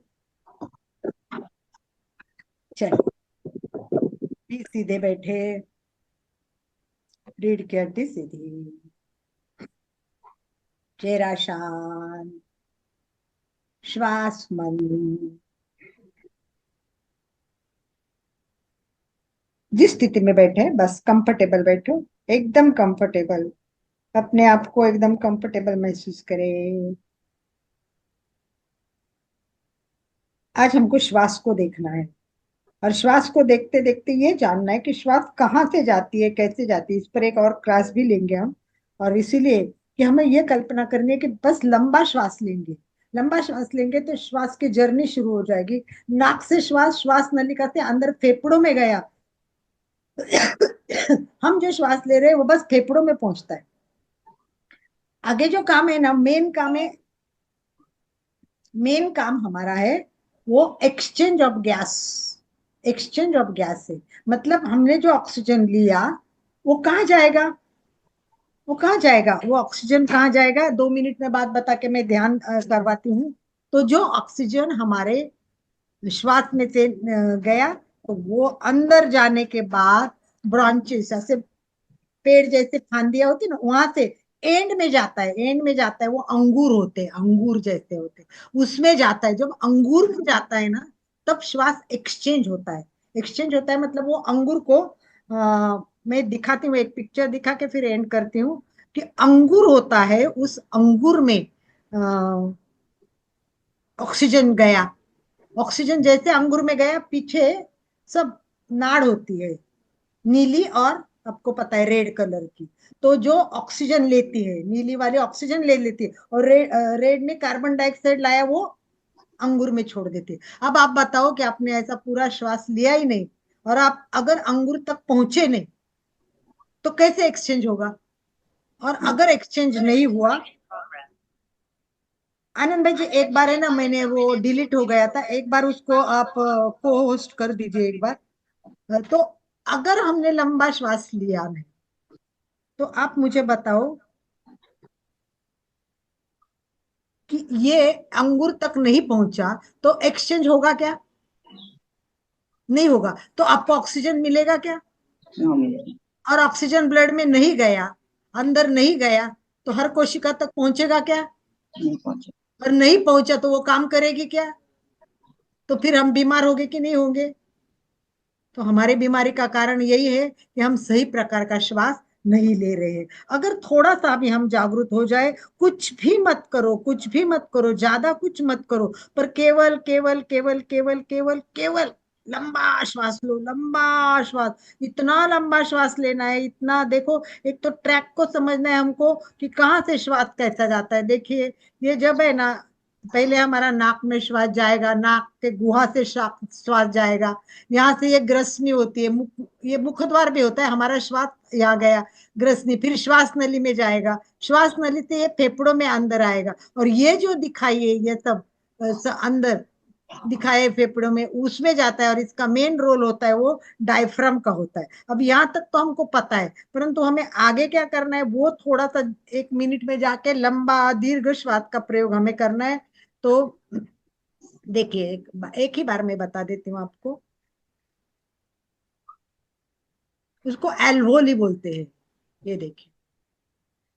चलिए सीधे बैठे, रीढ़ की हड्डी सीधी, चेहरा शांत, श्वास मन। जिस स्थिति में बैठे बस कंफर्टेबल बैठो, एकदम कंफर्टेबल, अपने आप को एकदम कंफर्टेबल महसूस करें। आज हमको श्वास को देखना है, और श्वास को देखते देखते ये जानना है कि श्वास कहाँ से जाती है, कैसे जाती है। इस पर एक और क्लास भी लेंगे हम, और इसीलिए कि हमें ये कल्पना करनी है कि बस लंबा श्वास लेंगे, लंबा श्वास लेंगे तो श्वास की जर्नी शुरू हो जाएगी। नाक से श्वास श्वास नलिका से अंदर फेफड़ों में गया, हम जो श्वास ले रहे हैं वो बस फेफड़ों में पहुंचता है। आगे जो काम है ना, मेन काम हमारा है वो exchange of gas. Exchange of gas है मतलब हमने जो ऑक्सीजन लिया वो कहाँ जाएगा, वो कहाँ जाएगा, वो ऑक्सीजन कहाँ जाएगा, 2 मिनट में बात बता के मैं ध्यान करवाती हूँ। तो जो ऑक्सीजन हमारे श्वास में से गया, तो वो अंदर जाने के बाद ब्रांचेस, ऐसे पेड़ जैसे फांदियां होती ना, वहां से एंड में जाता है, एंड में जाता है, वो अंगूर होते हैं, अंगूर जैसे होते हैं, उसमें जाता है। जब अंगूर में जाता है ना, तब श्वास एक्सचेंज होता है। एक्सचेंज होता है मतलब वो अंगूर को मैं दिखाती हूँ, एक पिक्चर दिखा के फिर एंड करती हूँ कि अंगूर होता है, उस अंगूर में ऑक्सीजन गया। ऑक्सीजन जैसे अंगूर में गया, पीछे सब नाड़ होती है नीली, और आपको पता है रेड कलर की। तो जो ऑक्सीजन लेती है, नीली वाली ऑक्सीजन ले लेती है, और रेड में कार्बन डाइऑक्साइड लाया वो अंगूर में छोड़ देती है। अब आप बताओ कि आपने ऐसा पूरा श्वास लिया ही नहीं, और आप अगर अंगूर तक पहुंचे नहीं, तो कैसे एक्सचेंज होगा। और अगर एक्सचेंज नहीं हुआ, आनंद भाई जी एक बार है ना, मैंने वो डिलीट हो गया था, एक बार उसको आप को होस्ट कर दीजिए एक बार। तो अगर हमने लंबा श्वास लिया नहीं, तो आप मुझे बताओ कि ये अंगूर तक नहीं पहुंचा, तो एक्सचेंज होगा क्या, नहीं होगा। तो आपको ऑक्सीजन मिलेगा क्या, और ऑक्सीजन ब्लड में नहीं गया, अंदर नहीं गया, तो हर कोशिका तक पहुंचेगा क्या, और नहीं पहुंचा तो वो काम करेगी क्या, तो फिर हम बीमार होंगे कि नहीं होंगे। तो हमारी बीमारी का कारण यही है कि हम सही प्रकार का श्वास नहीं ले रहे हैं। अगर थोड़ा सा भी हम जागरूक हो जाए, कुछ भी मत करो, कुछ भी मत करो, ज्यादा कुछ मत करो, पर केवल केवल केवल केवल केवल केवल लंबा श्वास लो, लंबा श्वास, इतना लंबा श्वास लेना है, इतना। देखो, एक तो ट्रैक को समझना है हमको कि कहाँ से श्वास कैसा जाता है। देखिए, ये जब है ना, पहले हमारा नाक में श्वास जाएगा, नाक के गुहा से श्वास जाएगा, यहाँ से ये ग्रसनी होती है, ये मुखद्वार भी होता है, हमारा श्वास यहाँ गया, ग्रसनी, फिर श्वास नली में जाएगा, श्वास नली से ये फेफड़ों में अंदर आएगा, और ये जो दिखाई है ये सब अंदर दिखाए फेफड़ों में, उसमें जाता है, और इसका मेन रोल होता है वो डायफ्राम का होता है। अब यहाँ तक तो हमको पता है, परंतु हमें आगे क्या करना है वो थोड़ा सा 1 मिनट में जाके लंबा दीर्घ श्वास का प्रयोग हमें करना है। तो देखिए, एक ही बार में बता देती हूँ आपको, उसको एल्वोली बोलते हैं। ये देखिए,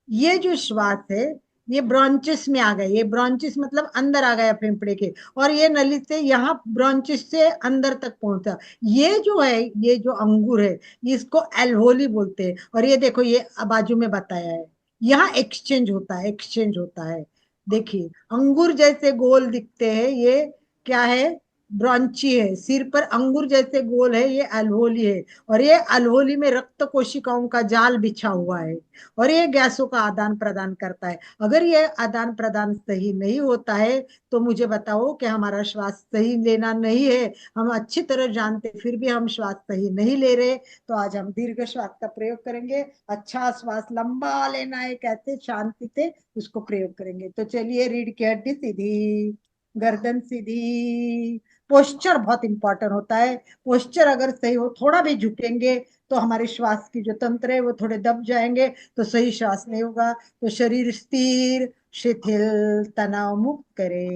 ये जो श्वास है ये ब्रॉन्चिस में आ गया, ये ब्रॉन्चिस मतलब अंदर आ गया फेफड़े के, और ये नली से यहाँ ब्रॉन्चिस से अंदर तक पहुंचा। ये जो है, ये जो अंगूर है, इसको एल्वोली बोलते हैं। और ये देखो, ये बाजू में बताया है, यहाँ एक्सचेंज होता है, एक्सचेंज होता है। देखिए, अंगूर जैसे गोल दिखते हैं, ये क्या है, ब्रॉन्ची है, सिर पर अंगूर जैसे गोल है, ये अल्वोली है। और ये अल्वोली में रक्त कोशिकाओं का जाल बिछा हुआ है, और ये गैसों का आदान प्रदान करता है। अगर ये आदान प्रदान सही नहीं होता है तो मुझे बताओ कि हमारा श्वास सही लेना नहीं है। हम अच्छी तरह जानते फिर भी हम श्वास सही नहीं ले रहे। तो आज हम दीर्घ श्वास का प्रयोग करेंगे। अच्छा श्वास लंबा लेना है, कैसे शांति से उसको प्रयोग करेंगे। तो चलिए, रीढ़ की हड्डी सीधी, गर्दन सीधी। पोस्चर बहुत इंपॉर्टेंट होता है। पोस्चर अगर सही हो, थोड़ा भी झुकेंगे तो हमारे श्वास की जो तंत्र है वो थोड़े दब जाएंगे, तो सही श्वास नहीं होगा। तो शरीर स्थिर, शिथिल, तनाव मुक्त करे।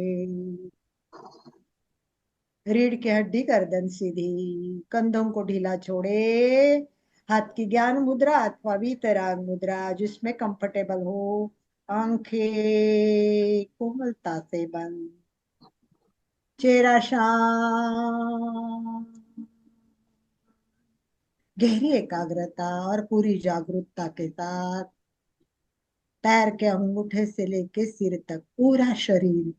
रीढ़ की हड्डी, गर्दन सीधी, कंधों को ढीला छोड़े। हाथ की ज्ञान मुद्रा अथवा वीतराग मुद्रा, जिसमें कंफर्टेबल हो। आंखें कोमलता से बंद, चेहरा शांत, गहरी एकाग्रता और पूरी जागरूकता के साथ पैर के अंगूठे से लेके सिर तक पूरा शरीर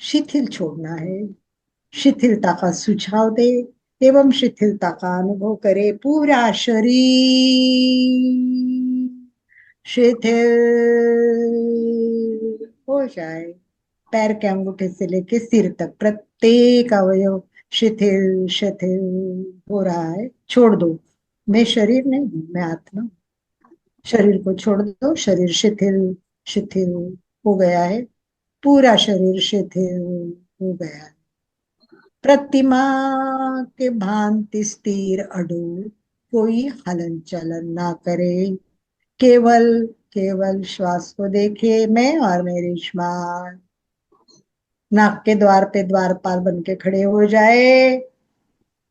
शिथिल छोड़ना है। शिथिलता का सुझाव दे एवं शिथिलता का अनुभव करे। पूरा शरीर शिथिल हो जाए। पैर के अंगूठे से लेके सिर तक प्रत्येक अवयव शिथिल शिथिल हो रहा है। छोड़ दो, मैं शरीर नहीं हूं, मैं आत्मा हूं। शरीर को छोड़ दो। शरीर शिथिल शिथिल हो गया है। पूरा शरीर शिथिल हो गया है। प्रतिमा के भांति स्थिर अडोल, कोई हलन चलन ना करे। केवल केवल श्वास को देखे, मैं और मेरी श्वास। नाक के द्वार पे द्वारपाल बन के खड़े हो जाए।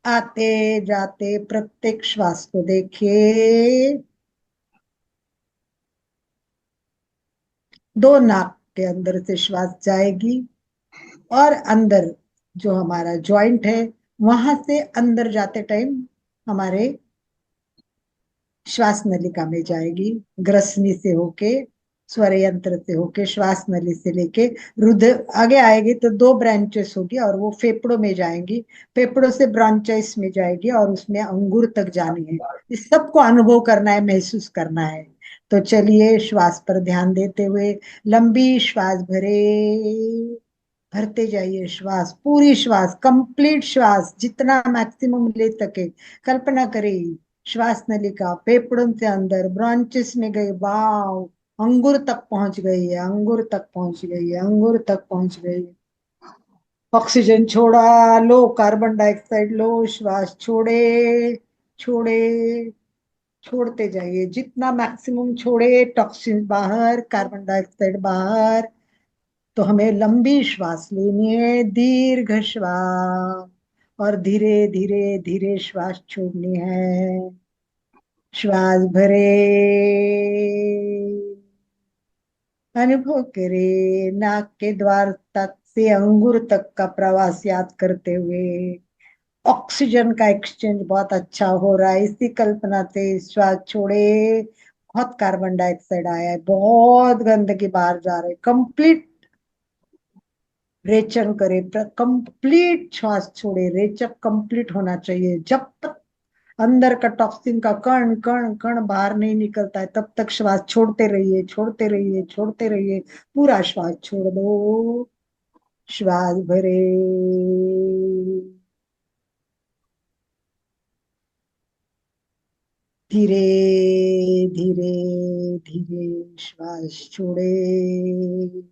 आते जाते प्रत्येक श्वास को देखिए। दो नाक के अंदर से श्वास जाएगी और अंदर जो हमारा जॉइंट है वहां से अंदर जाते टाइम हमारे श्वास नलिका में जाएगी। ग्रसनी से होके, स्वर यंत्र से होके, श्वास नली से लेके रुद्र आगे आएगी तो दो ब्रांचेस होगी और वो फेफड़ों में जाएंगी। फेफड़ों से ब्रांचाइस में जाएगी और उसमें अंगूर तक जानी है। इस सबको अनुभव करना है, महसूस करना है। तो चलिए, श्वास पर ध्यान देते हुए लंबी श्वास भरे, भरते जाइए श्वास, पूरी श्वास, कंप्लीट श्वास, जितना मैक्सिमम ले सके। कल्पना करें, श्वास नलिका फेफड़ों से अंदर ब्रांचेस में गई, वाव, अंगूर तक पहुंच गई है, अंगूर तक पहुंच गई है, अंगूर तक पहुंच गई है। ऑक्सीजन छोड़ा, लो कार्बन डाइऑक्साइड लो, श्वास छोड़े छोड़े, छोड़ते जाइए जितना मैक्सिमम छोड़े। टॉक्सिन बाहर, कार्बन डाइऑक्साइड बाहर। तो हमें लंबी श्वास लेनी है, दीर्घ श्वास, और धीरे धीरे धीरे श्वास छोड़नी है। श्वास भरे, अनुभव करे, नाक के द्वार तक से अंगूर तक का प्रवास याद करते हुए ऑक्सीजन का एक्सचेंज बहुत अच्छा हो रहा है, इसी कल्पना से श्वास छोड़े। बहुत कार्बन डाइऑक्साइड आया है, बहुत गंदगी बाहर जा रही है। कंप्लीट रेचन करे, कंप्लीट श्वास छोड़े। रेचक कंप्लीट होना चाहिए। जब तक अंदर का टॉक्सिन का कण कण कण बाहर नहीं निकलता है तब तक श्वास छोड़ते रहिए, छोड़ते रहिए, छोड़ते रहिए। पूरा श्वास छोड़ दो। श्वास भरे, धीरे धीरे धीरे श्वास छोड़े।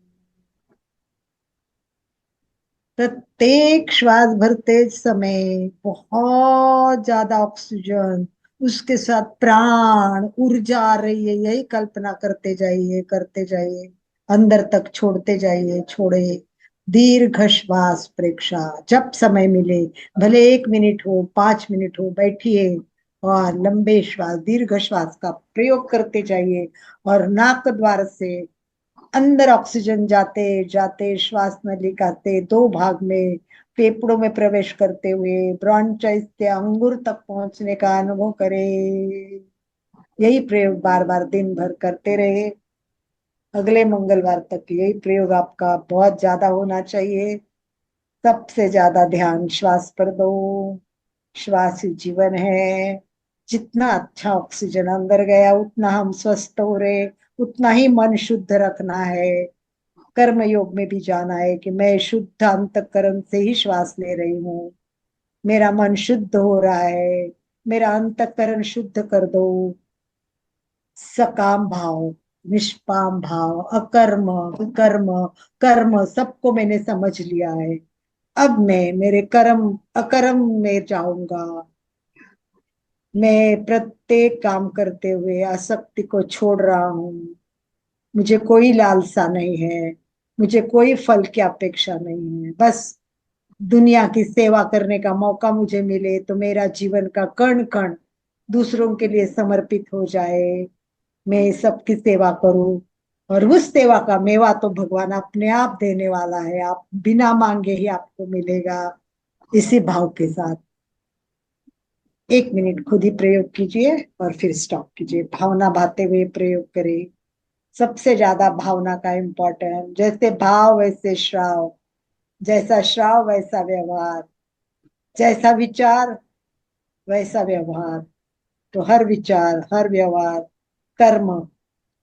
प्रत्येक श्वास भरते समय बहुत ज्यादा ऑक्सीजन, उसके साथ प्राण ऊर्जा आ रही है, यही कल्पना करते जाइए, करते जाइए। अंदर तक छोड़ते जाइए, छोड़े। दीर्घ श्वास प्रेक्षा, जब समय मिले, भले 1 मिनट हो, 5 मिनट हो, बैठिए और लंबे श्वास, दीर्घ श्वास का प्रयोग करते जाइए। और नाक द्वार से अंदर ऑक्सीजन जाते जाते श्वास नलिका से दो भाग में फेफड़ों में प्रवेश करते हुए ब्रॉन्चाइस से अंगूर तक पहुंचने का अनुभव करें। यही प्रयोग बार बार दिन भर करते रहे। अगले मंगलवार तक यही प्रयोग आपका बहुत ज्यादा होना चाहिए। सबसे ज्यादा ध्यान श्वास पर दो। श्वास ही जीवन है। जितना अच्छा ऑक्सीजन अंदर गया उतना हम स्वस्थ हो रहे, उतना ही मन शुद्ध रखना है। कर्म योग में भी जाना है कि मैं शुद्ध अंतःकरण से ही श्वास ले रही हूँ, मेरा मन शुद्ध हो रहा है, मेरा अंतःकरण शुद्ध कर दो। सकाम भाव, निष्काम भाव, अकर्म, विकर्म, कर्म सबको मैंने समझ लिया है। अब मैं मेरे कर्म अकर्म में जाऊंगा। मैं प्रत्येक काम करते हुए आसक्ति को छोड़ रहा हूँ। मुझे कोई लालसा नहीं है, मुझे कोई फल की अपेक्षा नहीं है। बस दुनिया की सेवा करने का मौका मुझे मिले तो मेरा जीवन का कण कण दूसरों के लिए समर्पित हो जाए। मैं सबकी सेवा करूं और उस सेवा का मेवा तो भगवान अपने आप देने वाला है। आप बिना मांगे ही आपको मिलेगा। इसी भाव के साथ 1 मिनट खुद ही प्रयोग कीजिए और फिर स्टॉप कीजिए। भावना भाते हुए प्रयोग करें। सबसे ज्यादा भावना का इम्पोर्टेंट। जैसे भाव वैसे श्राव, जैसा श्राव वैसा व्यवहार, जैसा विचार वैसा व्यवहार। तो हर विचार, हर व्यवहार, कर्म,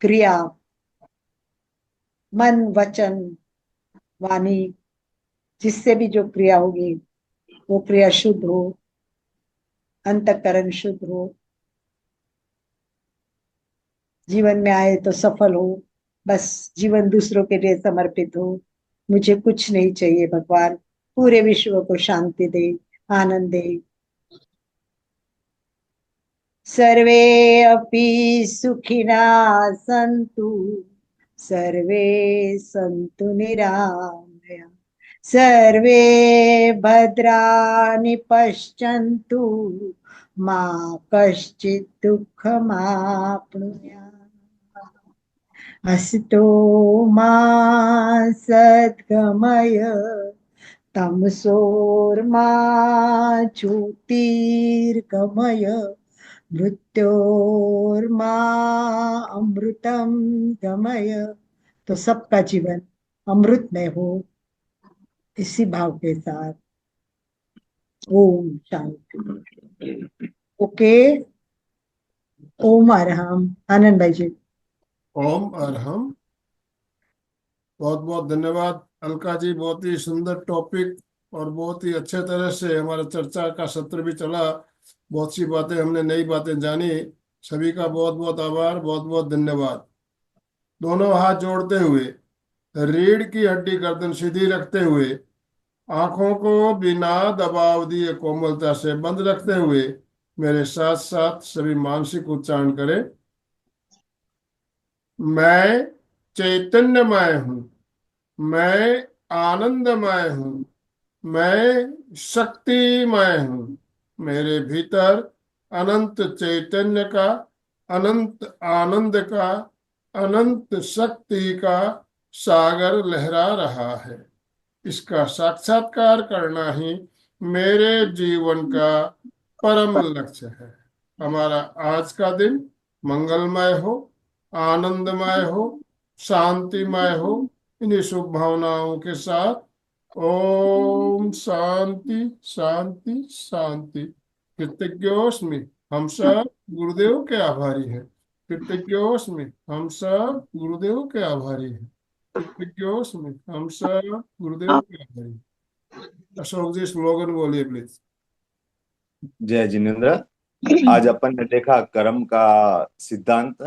क्रिया, मन, वचन, वाणी, जिससे भी जो क्रिया होगी वो क्रिया शुद्ध हो, अंतःकरण शुद्ध हो, जीवन में आए तो सफल हो। बस जीवन दूसरों के लिए समर्पित हो। मुझे कुछ नहीं चाहिए भगवान, पूरे विश्व को शांति दे, आनंद दे। सर्वे अपि सुखिना सन्तु, सर्वे सन्तु निरामया, सर्वे भद्राणि पश्यन्तु, मा कश्चित् दुःखमाप्नुयात्। असितो मा सद्गमय, तमसोर्मा ज्योतिर्गमय, मृत्योर्मा अमृतम गमय। तो सबका जीवन अमृतमय हो, इसी भाव के साथ। ओम शांति। ओके, ओम अरहम। आनंद भाई जी। ओम अरहम। बहुत बहुत धन्यवाद अलका जी। बहुत ही सुंदर टॉपिक और बहुत ही अच्छे तरह से हमारा चर्चा का सत्र भी चला। बहुत सी बातें हमने, नई बातें जानी। सभी का बहुत बहुत आभार, बहुत बहुत धन्यवाद। दोनों हाथ जोड़ते हुए, रीढ़ की हड्डी गर्दन सीधी रखते हुए, आंखों को बिना दबाव दिए कोमलता से बंद रखते हुए मेरे साथ साथ सभी मानसिक उच्चारण करें। मैं चैतन्यमय हूँ, मैं आनंदमय हूँ, मैं शक्तिमय हूँ। मेरे भीतर अनंत चैतन्य का, अनंत आनंद का, अनंत शक्ति का सागर लहरा रहा है। इसका साक्षात्कार करना ही मेरे जीवन का परम लक्ष्य है। हमारा आज का दिन मंगलमय हो, आनंदमय हो, शांतिमय हो। इन्हीं शुभ भावनाओं के साथ ओम शांति शांति शांति। कृतज्ञोस्मि, हम सब गुरुदेव के आभारी हैं। कृतज्ञोस्मि, हम सब गुरुदेव के आभारी हैं। कृतज्ञोस्मि, हम सब गुरुदेव के आभारी हैं। अशोक जी स्लोगन बोलिए प्लीज। जय जिनेन्द्र। आज अपन ने देखा कर्म का सिद्धांत।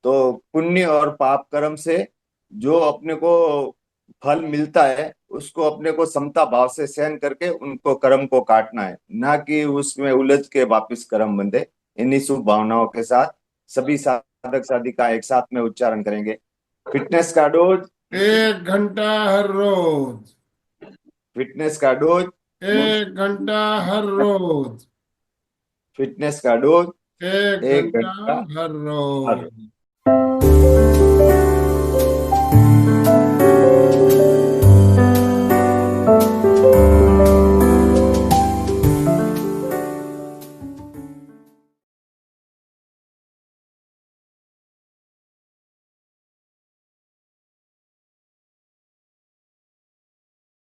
तो पुण्य और पाप कर्म से जो अपने को फल मिलता है उसको अपने को समता भाव से सहन करके उनको कर्म को काटना है, ना कि उसमें उलझ के वापिस कर्म बंधे। इन्हीं शुभ भावनाओं के साथ सभी साधक साधिका एक साथ में उच्चारण करेंगे। फिटनेस का डोज 1 घंटा हर रोज। फिटनेस का डोज 1 घंटा हर रोज। फिटनेस का डोज 1 1 घंटा घंटा हर हर रोज।